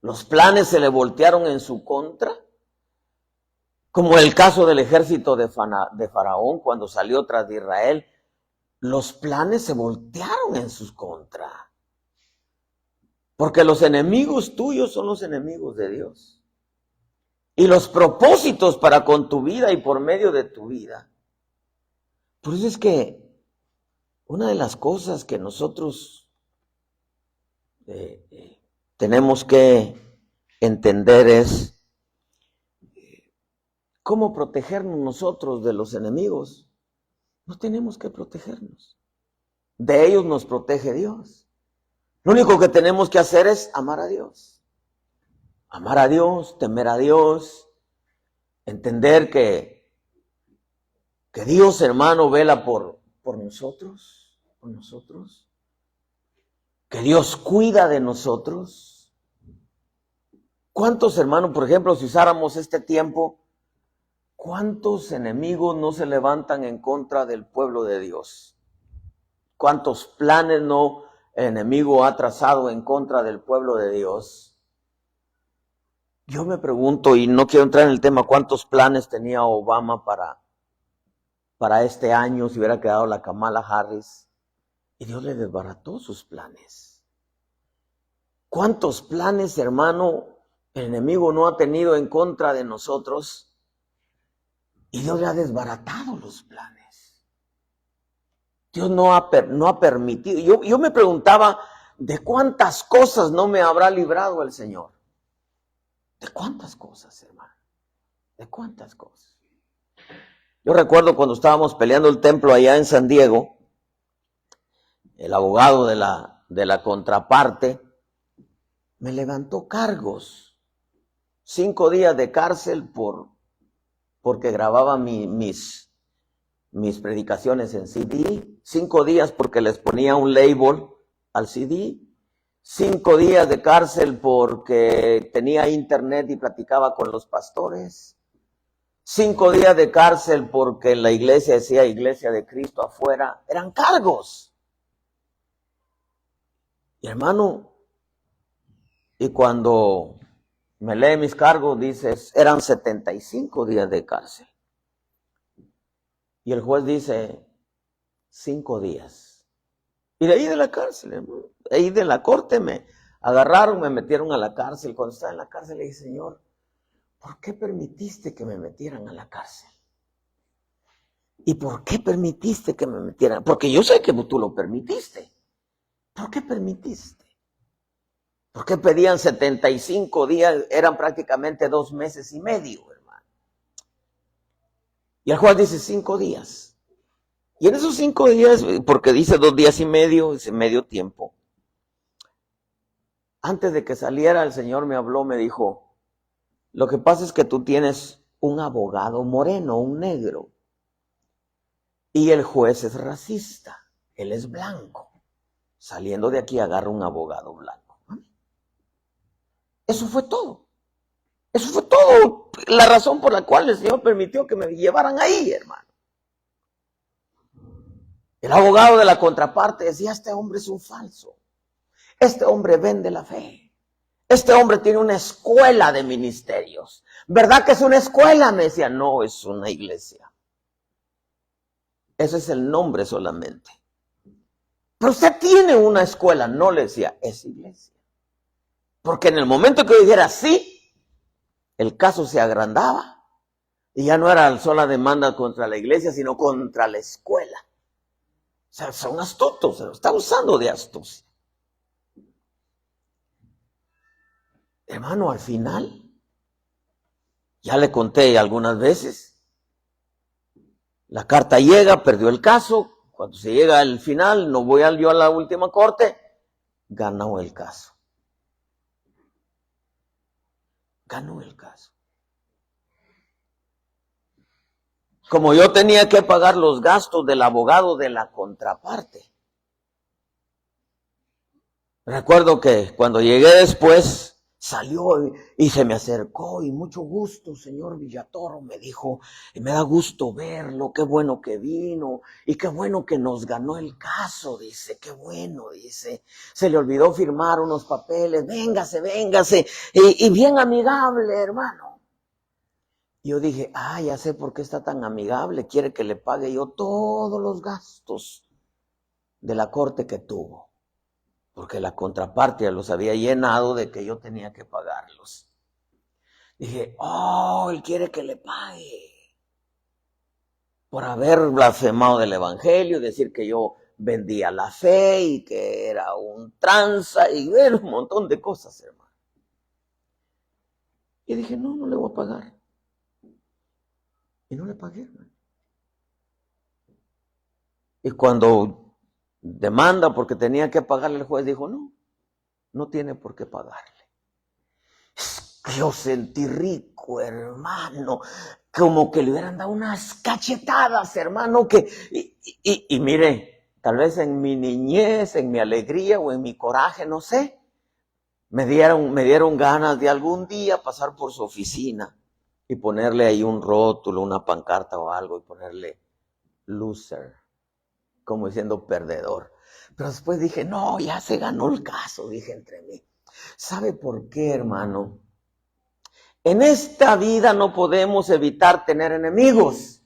Los planes se le voltearon en su contra, como el caso del ejército de Faraón cuando salió tras de Israel. Los planes se voltearon en sus contra. Porque los enemigos tuyos son los enemigos de Dios. Y los propósitos para con tu vida y por medio de tu vida. Por eso es que una de las cosas que nosotros tenemos que entender es cómo protegernos nosotros de los enemigos. No tenemos que protegernos. De ellos nos protege Dios. Lo único que tenemos que hacer es amar a Dios. Amar a Dios, temer a Dios, entender que Dios, hermano, vela por nosotros, que Dios cuida de nosotros. ¿Cuántos, hermanos, por ejemplo, si usáramos este tiempo, cuántos enemigos no se levantan en contra del pueblo de Dios? ¿Cuántos planes el enemigo ha trazado en contra del pueblo de Dios? Yo me pregunto, y no quiero entrar en el tema, ¿cuántos planes tenía Obama para este año si hubiera quedado la Kamala Harris? Y Dios le desbarató sus planes. ¿Cuántos planes, hermano, el enemigo no ha tenido en contra de nosotros? Y Dios le ha desbaratado los planes. Dios no ha permitido. Yo me preguntaba, ¿de cuántas cosas no me habrá librado el Señor? ¿De cuántas cosas, hermano? ¿De cuántas cosas? Yo recuerdo cuando estábamos peleando el templo allá en San Diego, el abogado de la contraparte me levantó cargos, 5 días de cárcel porque grababa mis predicaciones en CD, 5 días porque les ponía un label al CD, 5 días de cárcel porque tenía internet y platicaba con los pastores, 5 días de cárcel porque en la iglesia decía Iglesia de Cristo afuera. Eran cargos. Y hermano, y cuando me lee mis cargos, dices, eran 75 días de cárcel. Y el juez dice, 5 días. Y de ahí de la cárcel, hermano, de ahí de la corte me agarraron, me metieron a la cárcel. Cuando estaba en la cárcel le dije, Señor, ¿por qué permitiste que me metieran a la cárcel? ¿Y por qué permitiste que me metieran? Porque yo sé que tú lo permitiste. ¿Por qué permitiste? ¿Por qué pedían 75 días? Eran prácticamente 2 meses y medio, hermano. Y el juez dice 5 días. Y en esos 5 días, porque dice 2 días y medio, dice medio tiempo. Antes de que saliera, el Señor me habló, me dijo, lo que pasa es que tú tienes un abogado moreno, un negro. Y el juez es racista, él es blanco. Saliendo de aquí agarra un abogado blanco. Eso fue todo. Eso fue todo. La razón por la cual el Señor permitió que me llevaran ahí, hermano. El abogado de la contraparte decía, este hombre es un falso. Este hombre vende la fe. Este hombre tiene una escuela de ministerios. ¿Verdad que es una escuela? Me decía, no, es una iglesia. Ese es el nombre solamente. Pero usted tiene una escuela. No, le decía, es iglesia. Porque en el momento que dijera sí, el caso se agrandaba. Y ya no era sola demanda contra la iglesia, sino contra la escuela. O sea, son astutos, se lo está usando de astucia. Hermano, al final, ya le conté algunas veces, la carta llega, perdió el caso. Cuando se llega al final, no voy yo a la última corte, ganó el caso. Ganó el caso. Como yo tenía que pagar los gastos del abogado de la contraparte. Recuerdo que cuando llegué después, salió y se me acercó y mucho gusto, señor Villatoro, me dijo, y me da gusto verlo, qué bueno que vino y qué bueno que nos ganó el caso, dice, qué bueno, dice, se le olvidó firmar unos papeles, véngase, y bien amigable, hermano. Yo dije, ya sé por qué está tan amigable, quiere que le pague yo todos los gastos de la corte que tuvo. Porque la contraparte los había llenado de que yo tenía que pagarlos. Dije, él quiere que le pague. Por haber blasfemado del evangelio, decir que yo vendía la fe y que era un tranza y ver un montón de cosas, hermano. Y dije, no le voy a pagar. Y no le pagué, hermano. Y cuando demanda porque tenía que pagarle, el juez dijo, no tiene por qué pagarle. Yo sentí rico, hermano, como que le hubieran dado unas cachetadas, hermano, y mire, tal vez en mi niñez, en mi alegría o en mi coraje, no sé, me dieron ganas de algún día pasar por su oficina y ponerle ahí un rótulo, una pancarta o algo y ponerle loser, como diciendo perdedor. Pero después dije, no, ya se ganó el caso, dije entre mí. ¿Sabe por qué, hermano? En esta vida no podemos evitar tener enemigos.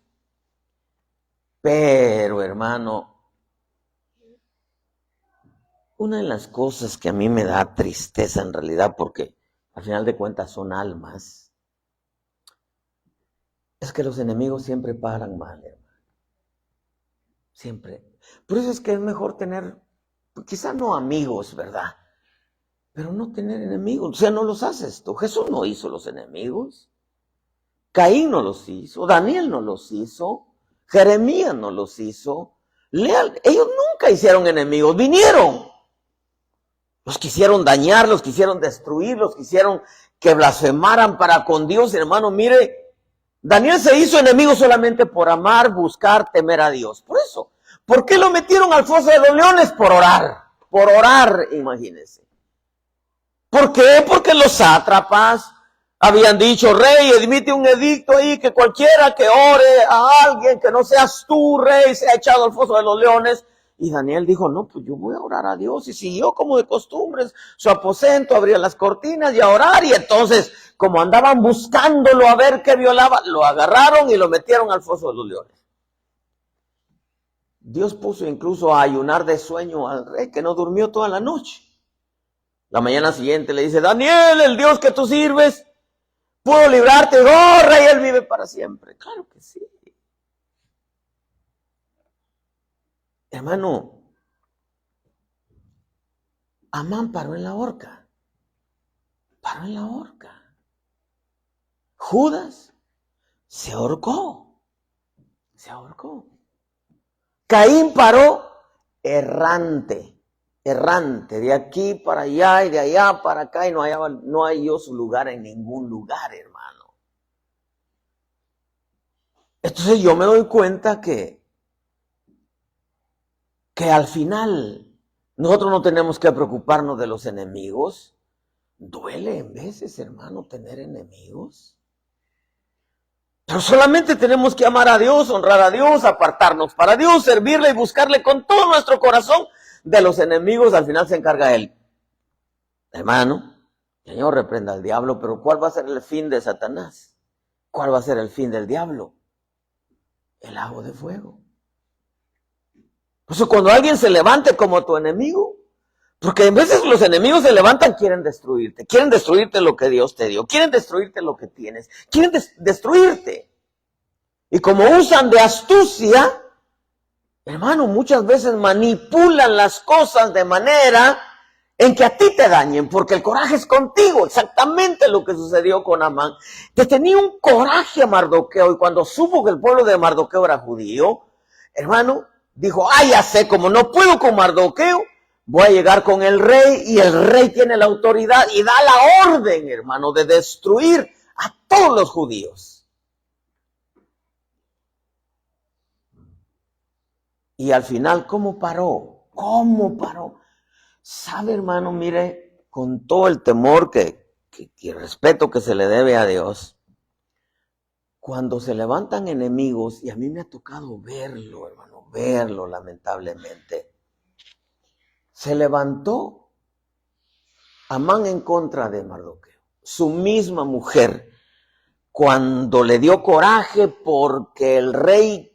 Pero, hermano, una de las cosas que a mí me da tristeza en realidad, porque al final de cuentas son almas, es que los enemigos siempre pagan mal, hermano. Siempre. Por eso es que es mejor tener, quizá no amigos, ¿verdad? Pero no tener enemigos. O sea, no los haces tú. Jesús no hizo los enemigos. Caín no los hizo. Daniel no los hizo. Jeremías no los hizo. Ellos nunca hicieron enemigos, vinieron. Los quisieron dañar, los quisieron destruir, los quisieron que blasfemaran para con Dios. Hermano, mire, Daniel se hizo enemigo solamente por amar, buscar, temer a Dios. Por eso. ¿Por qué lo metieron al foso de los leones? Por orar, imagínense. ¿Por qué? Porque los sátrapas habían dicho, rey, emite un edicto ahí que cualquiera que ore a alguien que no seas tú, rey, sea echado al foso de los leones. Y Daniel dijo, no, pues yo voy a orar a Dios. Y siguió como de costumbres su aposento, abría las cortinas y a orar. Y entonces, como andaban buscándolo a ver qué violaba, lo agarraron y lo metieron al foso de los leones. Dios puso incluso a ayunar de sueño al rey, que no durmió toda la noche. La mañana siguiente le dice, Daniel, el Dios que tú sirves, pudo librarte. Oh, rey, él vive para siempre. Claro que sí. Hermano, Amán paró en la horca. Paró en la horca. Judas se ahorcó. Se ahorcó. Caín paró errante, de aquí para allá y de allá para acá, y no halló su lugar en ningún lugar, hermano. Entonces yo me doy cuenta que al final nosotros no tenemos que preocuparnos de los enemigos. Duele en veces, hermano, tener enemigos. Pero solamente tenemos que amar a Dios, honrar a Dios, apartarnos para Dios, servirle y buscarle con todo nuestro corazón. De los enemigos al final se encarga Él. Hermano, el Señor reprenda al diablo, pero ¿cuál va a ser el fin de Satanás? ¿Cuál va a ser el fin del diablo? El lago de fuego. Por eso cuando alguien se levante como tu enemigo, porque a veces los enemigos se levantan, quieren destruirte lo que Dios te dio, quieren destruirte lo que tienes, quieren destruirte. Y como usan de astucia, hermano, muchas veces manipulan las cosas de manera en que a ti te dañen, porque el coraje es contigo, exactamente lo que sucedió con Amán. Que tenía un coraje a Mardoqueo, y cuando supo que el pueblo de Mardoqueo era judío, hermano, dijo, ya sé, como no puedo con Mardoqueo, voy a llegar con el rey, y el rey tiene la autoridad y da la orden, hermano, de destruir a todos los judíos. Y al final, ¿cómo paró? ¿Cómo paró? ¿Sabe, hermano? Mire, con todo el temor y respeto que se le debe a Dios, cuando se levantan enemigos, y a mí me ha tocado verlo, hermano, verlo lamentablemente, se levantó Amán en contra de Mardoqueo. Su misma mujer, cuando le dio coraje porque el rey,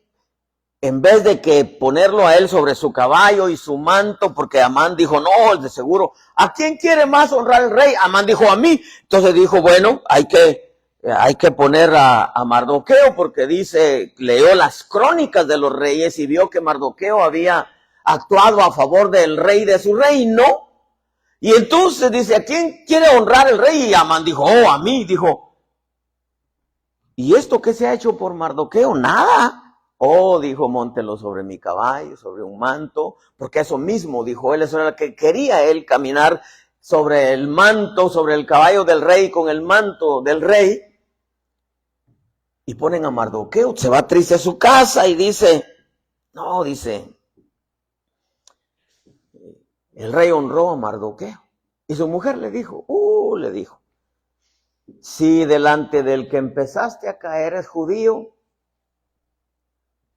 en vez de que ponerlo a él sobre su caballo y su manto, porque Amán dijo, no, de seguro, ¿a quién quiere más honrar el rey? Amán dijo, a mí. Entonces dijo, bueno, hay que poner a Mardoqueo, porque leyó las crónicas de los reyes y vio que Mardoqueo había actuado a favor del rey de su reino. Y entonces dice, ¿a quién quiere honrar el rey? Y Amán dijo, a mí. Dijo, ¿y esto qué se ha hecho por Mardoqueo? Nada. Dijo, móntelo sobre mi caballo, sobre un manto, porque eso mismo, dijo él, eso era lo que quería él, caminar sobre el manto, sobre el caballo del rey, con el manto del rey. Y ponen a Mardoqueo, se va triste a su casa y dice, el rey honró a Mardoqueo. Y su mujer le dijo, si delante del que empezaste a caer es judío,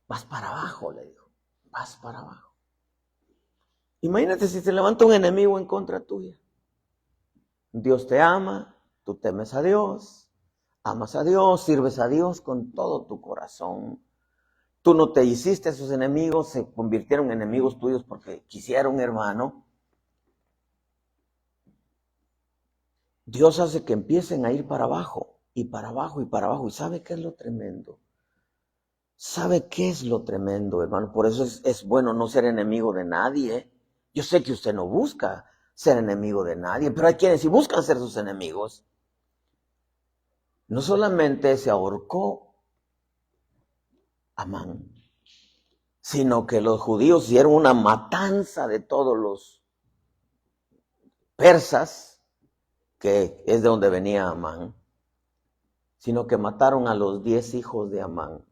vas para abajo, le dijo, vas para abajo. Imagínate si se levanta un enemigo en contra tuya. Dios te ama, tú temes a Dios, amas a Dios, sirves a Dios con todo tu corazón. Tú no te hiciste a esos enemigos, se convirtieron en enemigos tuyos porque quisieron, hermano. Dios hace que empiecen a ir para abajo, y para abajo, y para abajo. ¿Y sabe qué es lo tremendo? ¿Sabe qué es lo tremendo, hermano? Por eso es bueno no ser enemigo de nadie. Yo sé que usted no busca ser enemigo de nadie, pero hay quienes sí buscan ser sus enemigos. No solamente se ahorcó Amán, sino que los judíos hicieron una matanza de todos los persas, que es de donde venía Amán, sino que mataron a los 10 hijos de Amán.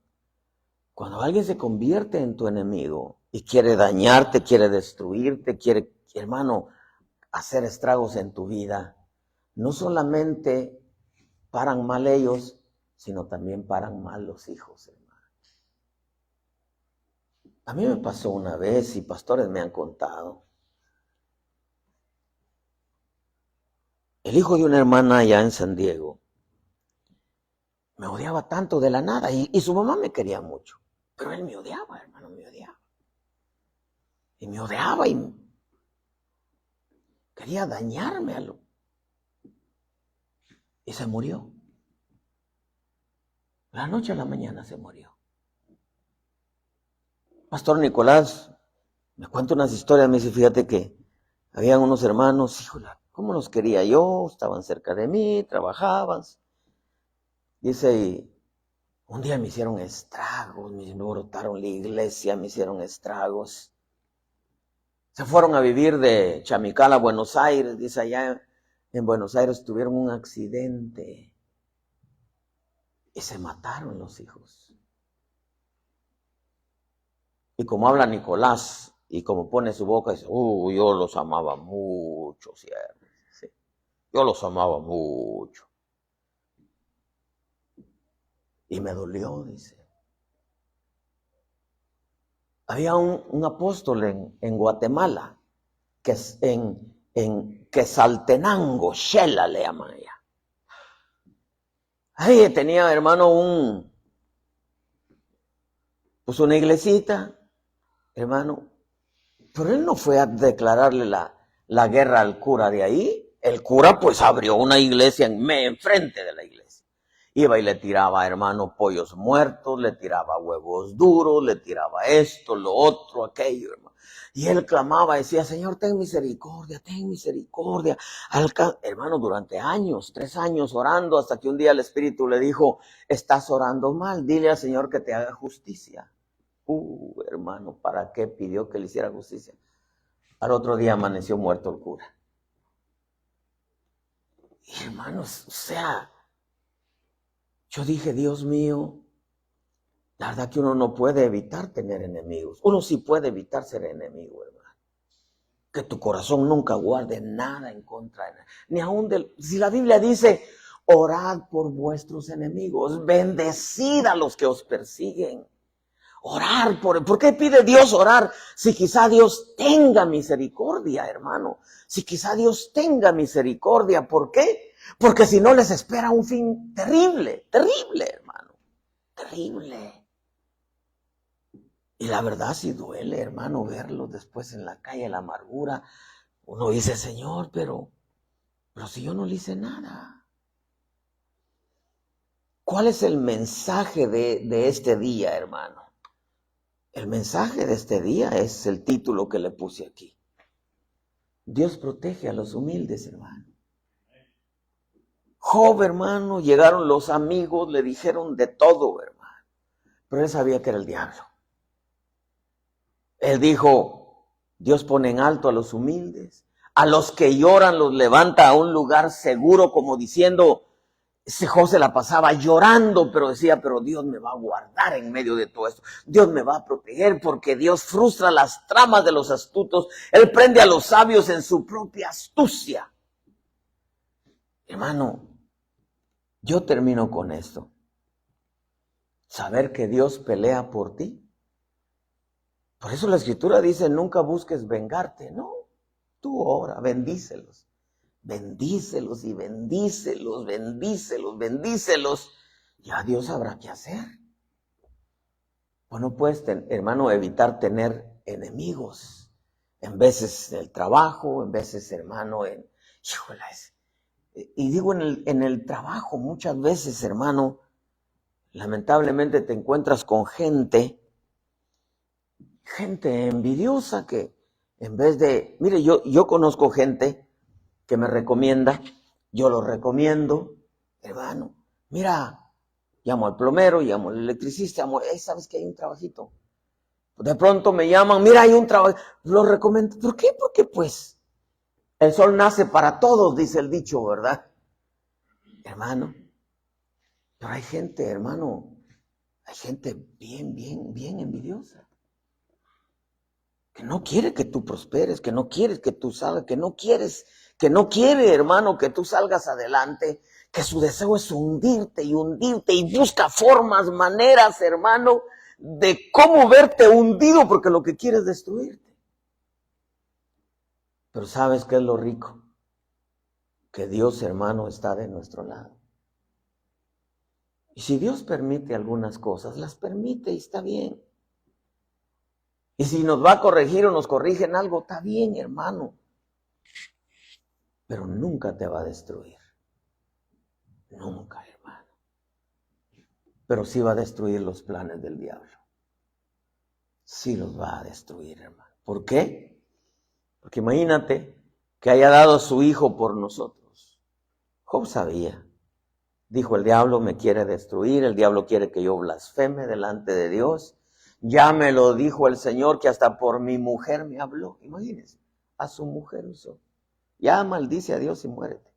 Cuando alguien se convierte en tu enemigo y quiere dañarte, quiere destruirte, quiere, hermano, hacer estragos en tu vida, no solamente paran mal ellos, sino también paran mal los hijos, hermano. A mí me pasó una vez y pastores me han contado. El hijo de una hermana allá en San Diego me odiaba tanto de la nada y su mamá me quería mucho, pero él me odiaba, hermano, me odiaba. Y me odiaba y quería dañarme y se murió. La noche a la mañana se murió. Pastor Nicolás me cuenta unas historias, me dice, fíjate que habían unos hermanos, híjole, ¿cómo los quería yo? Estaban cerca de mí, trabajaban. Dice, y un día me hicieron estragos, me brotaron la iglesia, me hicieron estragos. Se fueron a vivir de Chamical a Buenos Aires, dice, allá en Buenos Aires tuvieron un accidente y se mataron los hijos. Y como habla Nicolás y como pone su boca, dice, yo los amaba mucho, ¿cierto? Sí. Yo los amaba mucho. Y me dolió, dice. Había un apóstol en Guatemala, que es en Quetzaltenango, Shela le llaman allá. Ahí tenía, hermano, pues una iglesita, hermano. Pero él no fue a declararle la guerra al cura de ahí. El cura pues abrió una iglesia enfrente de la iglesia. Iba y le tiraba, hermano, pollos muertos, le tiraba huevos duros, le tiraba esto, lo otro, aquello, hermano. Y él clamaba, decía, Señor, ten misericordia, ten misericordia. Hermano, durante años, 3 años orando, hasta que un día el Espíritu le dijo, estás orando mal, dile al Señor que te haga justicia. Hermano, ¿para qué pidió que le hiciera justicia? Al otro día amaneció muerto el cura. Y hermanos, o sea, yo dije, Dios mío, la verdad que uno no puede evitar tener enemigos. Uno sí puede evitar ser enemigo, hermano. Que tu corazón nunca guarde nada en contra de nadie. Ni aún si la Biblia dice, orad por vuestros enemigos, bendecid a los que os persiguen. Orar ¿por qué pide Dios orar? Si quizá Dios tenga misericordia, hermano. Si quizá Dios tenga misericordia, ¿por qué? Porque si no les espera un fin terrible, terrible, hermano. Terrible. Y la verdad sí duele, hermano, verlos después en la calle, la amargura. Uno dice, Señor, pero si yo no le hice nada. ¿Cuál es el mensaje de este día, hermano? El mensaje de este día es el título que le puse aquí. Dios protege a los humildes, hermano. Job, hermano, llegaron los amigos, le dijeron de todo, hermano. Pero él sabía que era el diablo. Él dijo, Dios pone en alto a los humildes. A los que lloran los levanta a un lugar seguro, como diciendo, ese Job se la pasaba llorando, pero decía, pero Dios me va a guardar en medio de todo esto. Dios me va a proteger porque Dios frustra las tramas de los astutos. Él prende a los sabios en su propia astucia. Hermano, yo termino con esto. Saber que Dios pelea por ti. Por eso la Escritura dice, nunca busques vengarte. No, tú ora, bendícelos. Bendícelos y bendícelos, bendícelos, bendícelos. Ya Dios sabrá qué hacer. Pues no puedes, hermano, evitar tener enemigos. En veces en el trabajo, en veces, hermano, y digo en el trabajo, muchas veces, hermano, lamentablemente te encuentras con gente envidiosa que en vez de, mire, yo conozco gente que me recomienda, yo lo recomiendo, hermano, mira, llamo al plomero, llamo al electricista, ¿sabes que hay un trabajito? De pronto me llaman, mira, hay un trabajo, lo recomiendo. ¿Por qué? Porque pues el sol nace para todos, dice el dicho, ¿verdad? Hermano, pero hay gente, hermano, hay gente bien envidiosa, que no quiere que tú prosperes, que no quiere que tú salgas, que no quiere, hermano, que tú salgas adelante, que su deseo es hundirte y busca formas, maneras, hermano, de cómo verte hundido, porque lo que quiere es destruirte. Pero ¿sabes qué es lo rico? Que Dios, hermano, está de nuestro lado. Y si Dios permite algunas cosas, las permite y está bien. Y si nos va a corregir o nos corrige en algo, está bien, hermano. Pero nunca te va a destruir. Nunca, hermano. Pero sí va a destruir los planes del diablo. Sí los va a destruir, hermano. ¿Por qué? Porque imagínate que haya dado a su hijo por nosotros. Job sabía. Dijo, el diablo me quiere destruir, el diablo quiere que yo blasfeme delante de Dios. Ya me lo dijo el Señor, que hasta por mi mujer me habló. Imagínense, a su mujer usó. Ya maldice a Dios y muérete.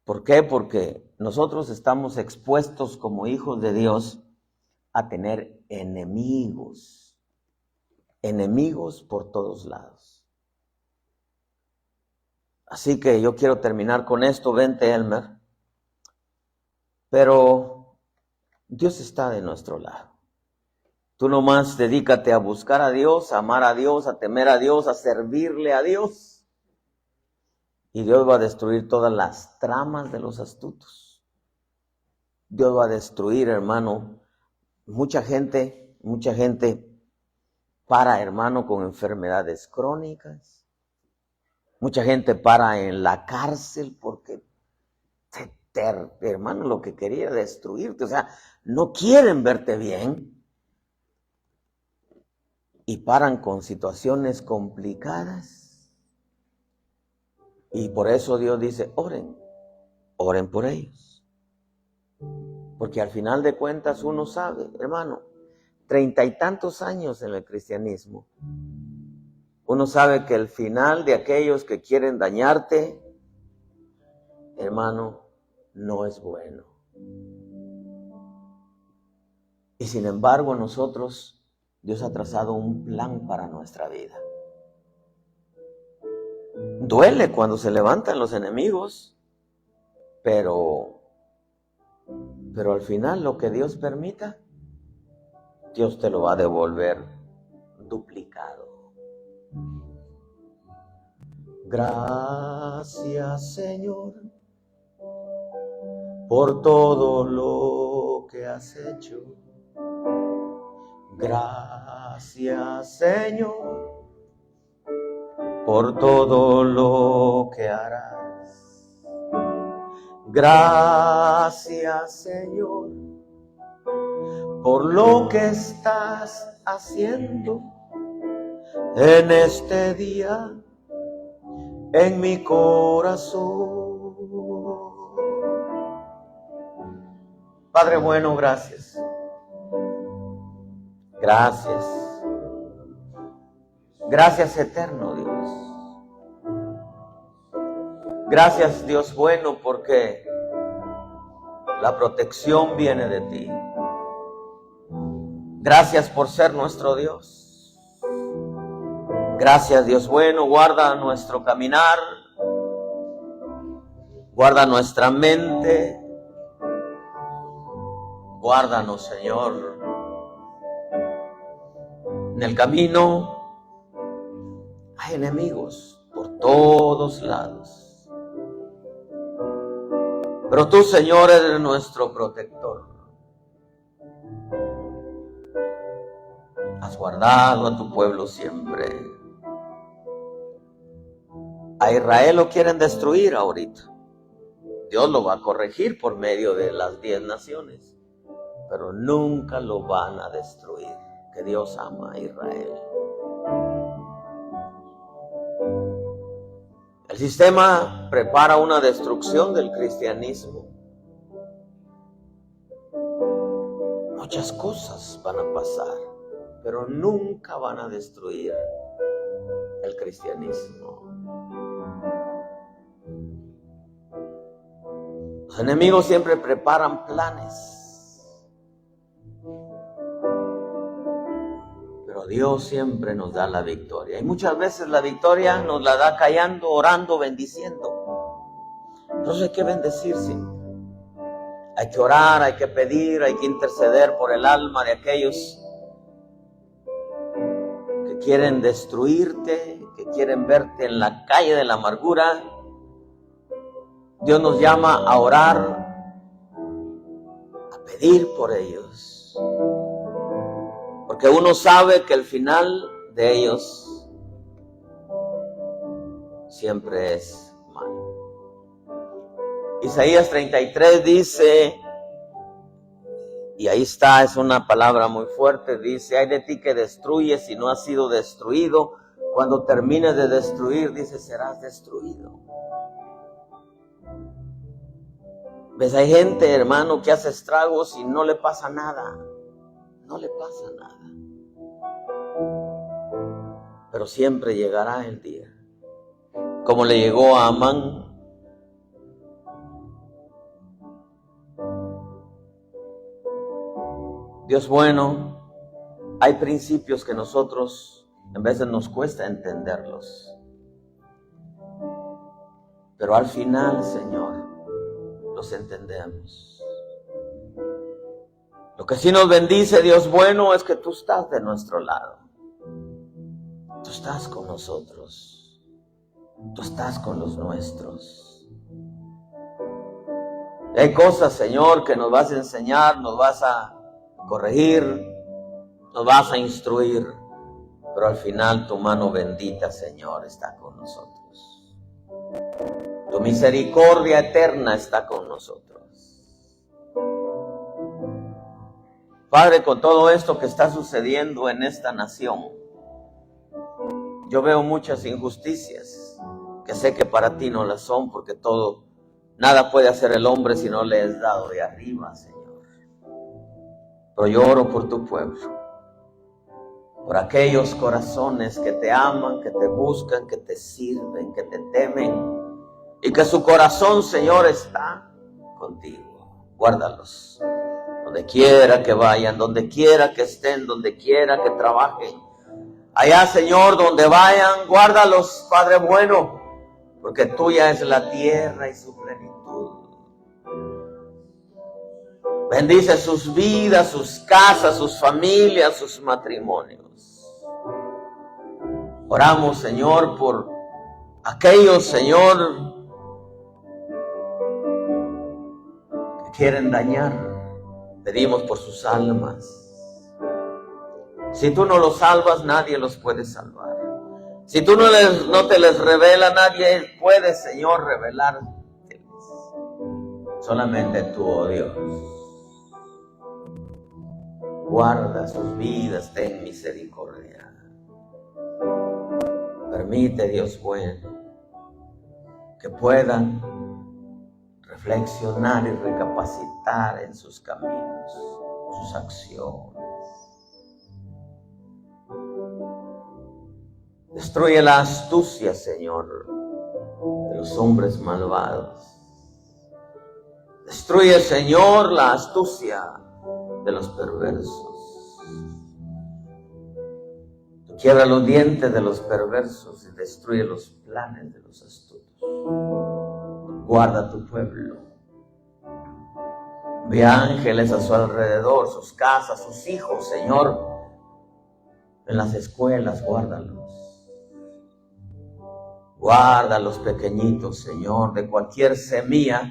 ¿Por qué? Porque nosotros estamos expuestos como hijos de Dios a tener enemigos. Enemigos por todos lados. Así que yo quiero terminar con esto, vente, Elmer. Pero Dios está de nuestro lado. Tú nomás dedícate a buscar a Dios, a amar a Dios, a temer a Dios, a servirle a Dios. Y Dios va a destruir todas las tramas de los astutos. Dios va a destruir, hermano, mucha gente para, hermano, con enfermedades crónicas. Mucha gente para en la cárcel porque, hermano, lo que quería era destruirte. O sea, no quieren verte bien. Y paran con situaciones complicadas. Y por eso Dios dice, oren por ellos. Porque al final de cuentas uno sabe, hermano, 30 y tantos años en el cristianismo, uno sabe que el final de aquellos que quieren dañarte, hermano, no es bueno. Y sin embargo nosotros, Dios ha trazado un plan para nuestra vida. Duele cuando se levantan los enemigos, pero al final lo que Dios permita, Dios te lo va a devolver duplicado. Gracias, Señor, por todo lo que has hecho. Gracias, Señor, por todo lo que harás. Gracias, Señor, por lo que estás haciendo en este día, en mi corazón. Padre bueno, gracias. Gracias. Gracias, eterno Dios. Gracias, Dios bueno, porque la protección viene de ti. Gracias por ser nuestro Dios. Gracias, Dios bueno, guarda nuestro caminar, guarda nuestra mente, guárdanos, Señor. En el camino hay enemigos por todos lados, pero tú, Señor, eres nuestro protector. Has guardado a tu pueblo siempre. A Israel lo quieren destruir ahorita. Dios lo va a corregir por medio de las 10 naciones, pero nunca lo van a destruir. Que Dios ama a Israel. El sistema prepara una destrucción del cristianismo. Muchas cosas van a pasar, pero nunca van a destruir el cristianismo. Los enemigos siempre preparan planes, pero Dios siempre nos da la victoria. Y muchas veces la victoria nos la da callando, orando, bendiciendo. Entonces hay que bendecir siempre. Hay que orar, hay que pedir, hay que interceder por el alma de aquellos que quieren destruirte, que quieren verte en la calle de la amargura. Dios nos llama a orar, a pedir por ellos, porque uno sabe que el final de ellos siempre es malo. Isaías 33 dice, y ahí está, es una palabra muy fuerte, dice: ay de ti que destruyes y no has sido destruido. Cuando termines de destruir, dice, serás destruido. ¿Ves? Hay gente, hermano, que hace estragos y no le pasa nada. No le pasa nada. Pero siempre llegará el día. Como le llegó a Amán. Dios bueno, hay principios que nosotros en veces nos cuesta entenderlos. Pero al final, Señor, los entendemos. Lo que sí nos bendice, Dios bueno, es que tú estás de nuestro lado. Tú estás con nosotros. Tú estás con los nuestros. Y hay cosas, Señor, que nos vas a enseñar, nos vas a corregir, nos vas a instruir, pero al final tu mano bendita, Señor, está con nosotros. Tu misericordia eterna está con nosotros. Padre, con todo esto que está sucediendo en esta nación, yo veo muchas injusticias que sé que para ti no las son, porque nada puede hacer el hombre si no le es dado de arriba, Señor. Pero yo oro por tu pueblo, por aquellos corazones que te aman, que te buscan, que te sirven, que te temen, y que su corazón, Señor, está contigo. Guárdalos, donde quiera que vayan, donde quiera que estén, donde quiera que trabajen. Allá, Señor, donde vayan, guárdalos, Padre bueno, porque tuya es la tierra y su plenitud. Bendice sus vidas, sus casas, sus familias, sus matrimonios. Oramos, Señor, por aquellos, Señor, que quieren dañar. Pedimos por sus almas. Si tú no los salvas, nadie los puede salvar. Si tú no te les revelas, nadie puede, Señor, revelárteles. Solamente tú, oh Dios. Guarda sus vidas, ten misericordia. Permite, Dios bueno, que puedan reflexionar y recapacitar en sus caminos, sus acciones. Destruye la astucia, Señor, de los hombres malvados. Destruye, Señor, la astucia de los perversos. Tú quiebra los dientes de los perversos y destruye los planes de los astutos. Guarda tu pueblo. Ve ángeles a su alrededor, sus casas, sus hijos, Señor. En las escuelas, guárdalos. Guarda a los pequeñitos, Señor, de cualquier semilla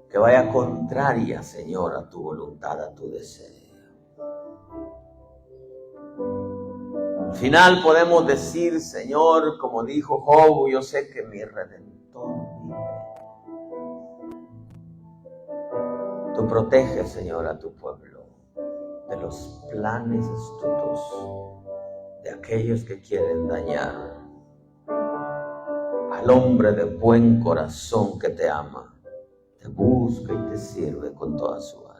que vaya contraria, Señor, a tu voluntad, a tu deseo. Al final podemos decir, Señor, como dijo Job, yo sé que mi Redentor vive. Tú proteges, Señor, a tu pueblo de los planes astutos de aquellos que quieren dañar al hombre de buen corazón que te ama, te busca y te sirve con toda su alma.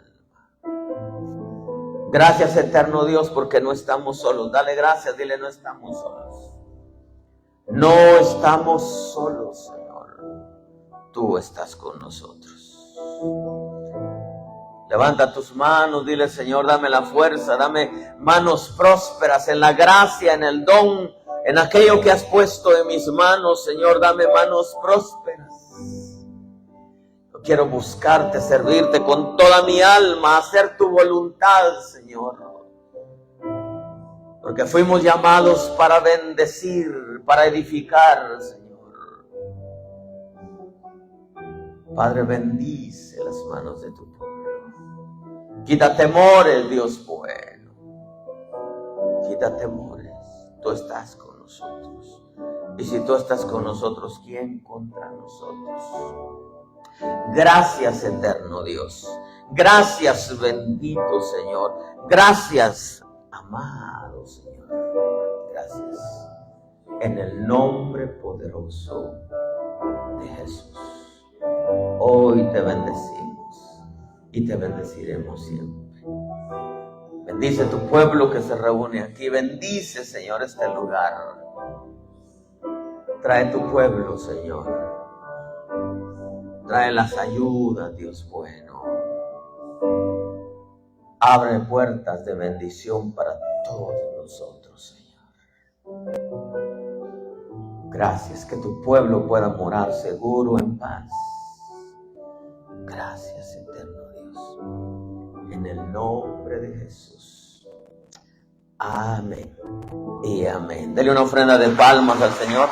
Gracias, eterno Dios, porque no estamos solos. Dale gracias, dile, no estamos solos. No estamos solos, Señor. Tú estás con nosotros. Levanta tus manos, dile, Señor, dame la fuerza, dame manos prósperas en la gracia, en el don, en aquello que has puesto en mis manos, Señor, dame manos prósperas. Yo quiero buscarte, servirte con toda mi alma, hacer tu voluntad, Señor. Porque fuimos llamados para bendecir, para edificar, Señor. Padre, bendice las manos de tu pueblo. Quita temores, Dios bueno. Quita temores. Tú estás con nosotros. Y si tú estás con nosotros, ¿quién contra nosotros? Gracias, eterno Dios. Gracias, bendito Señor. Gracias, amado Señor. Gracias. En el nombre poderoso de Jesús. Hoy te bendecimos y te bendeciremos siempre. Bendice tu pueblo que se reúne aquí. Bendice, Señor, este lugar. Trae tu pueblo, Señor. Trae las ayudas, Dios bueno. Abre puertas de bendición para todos nosotros, Señor. Gracias, que tu pueblo pueda morar seguro, en paz. Gracias, eterno Dios. En el nombre de Jesús. Amén y amén. Dele una ofrenda de palmas al Señor.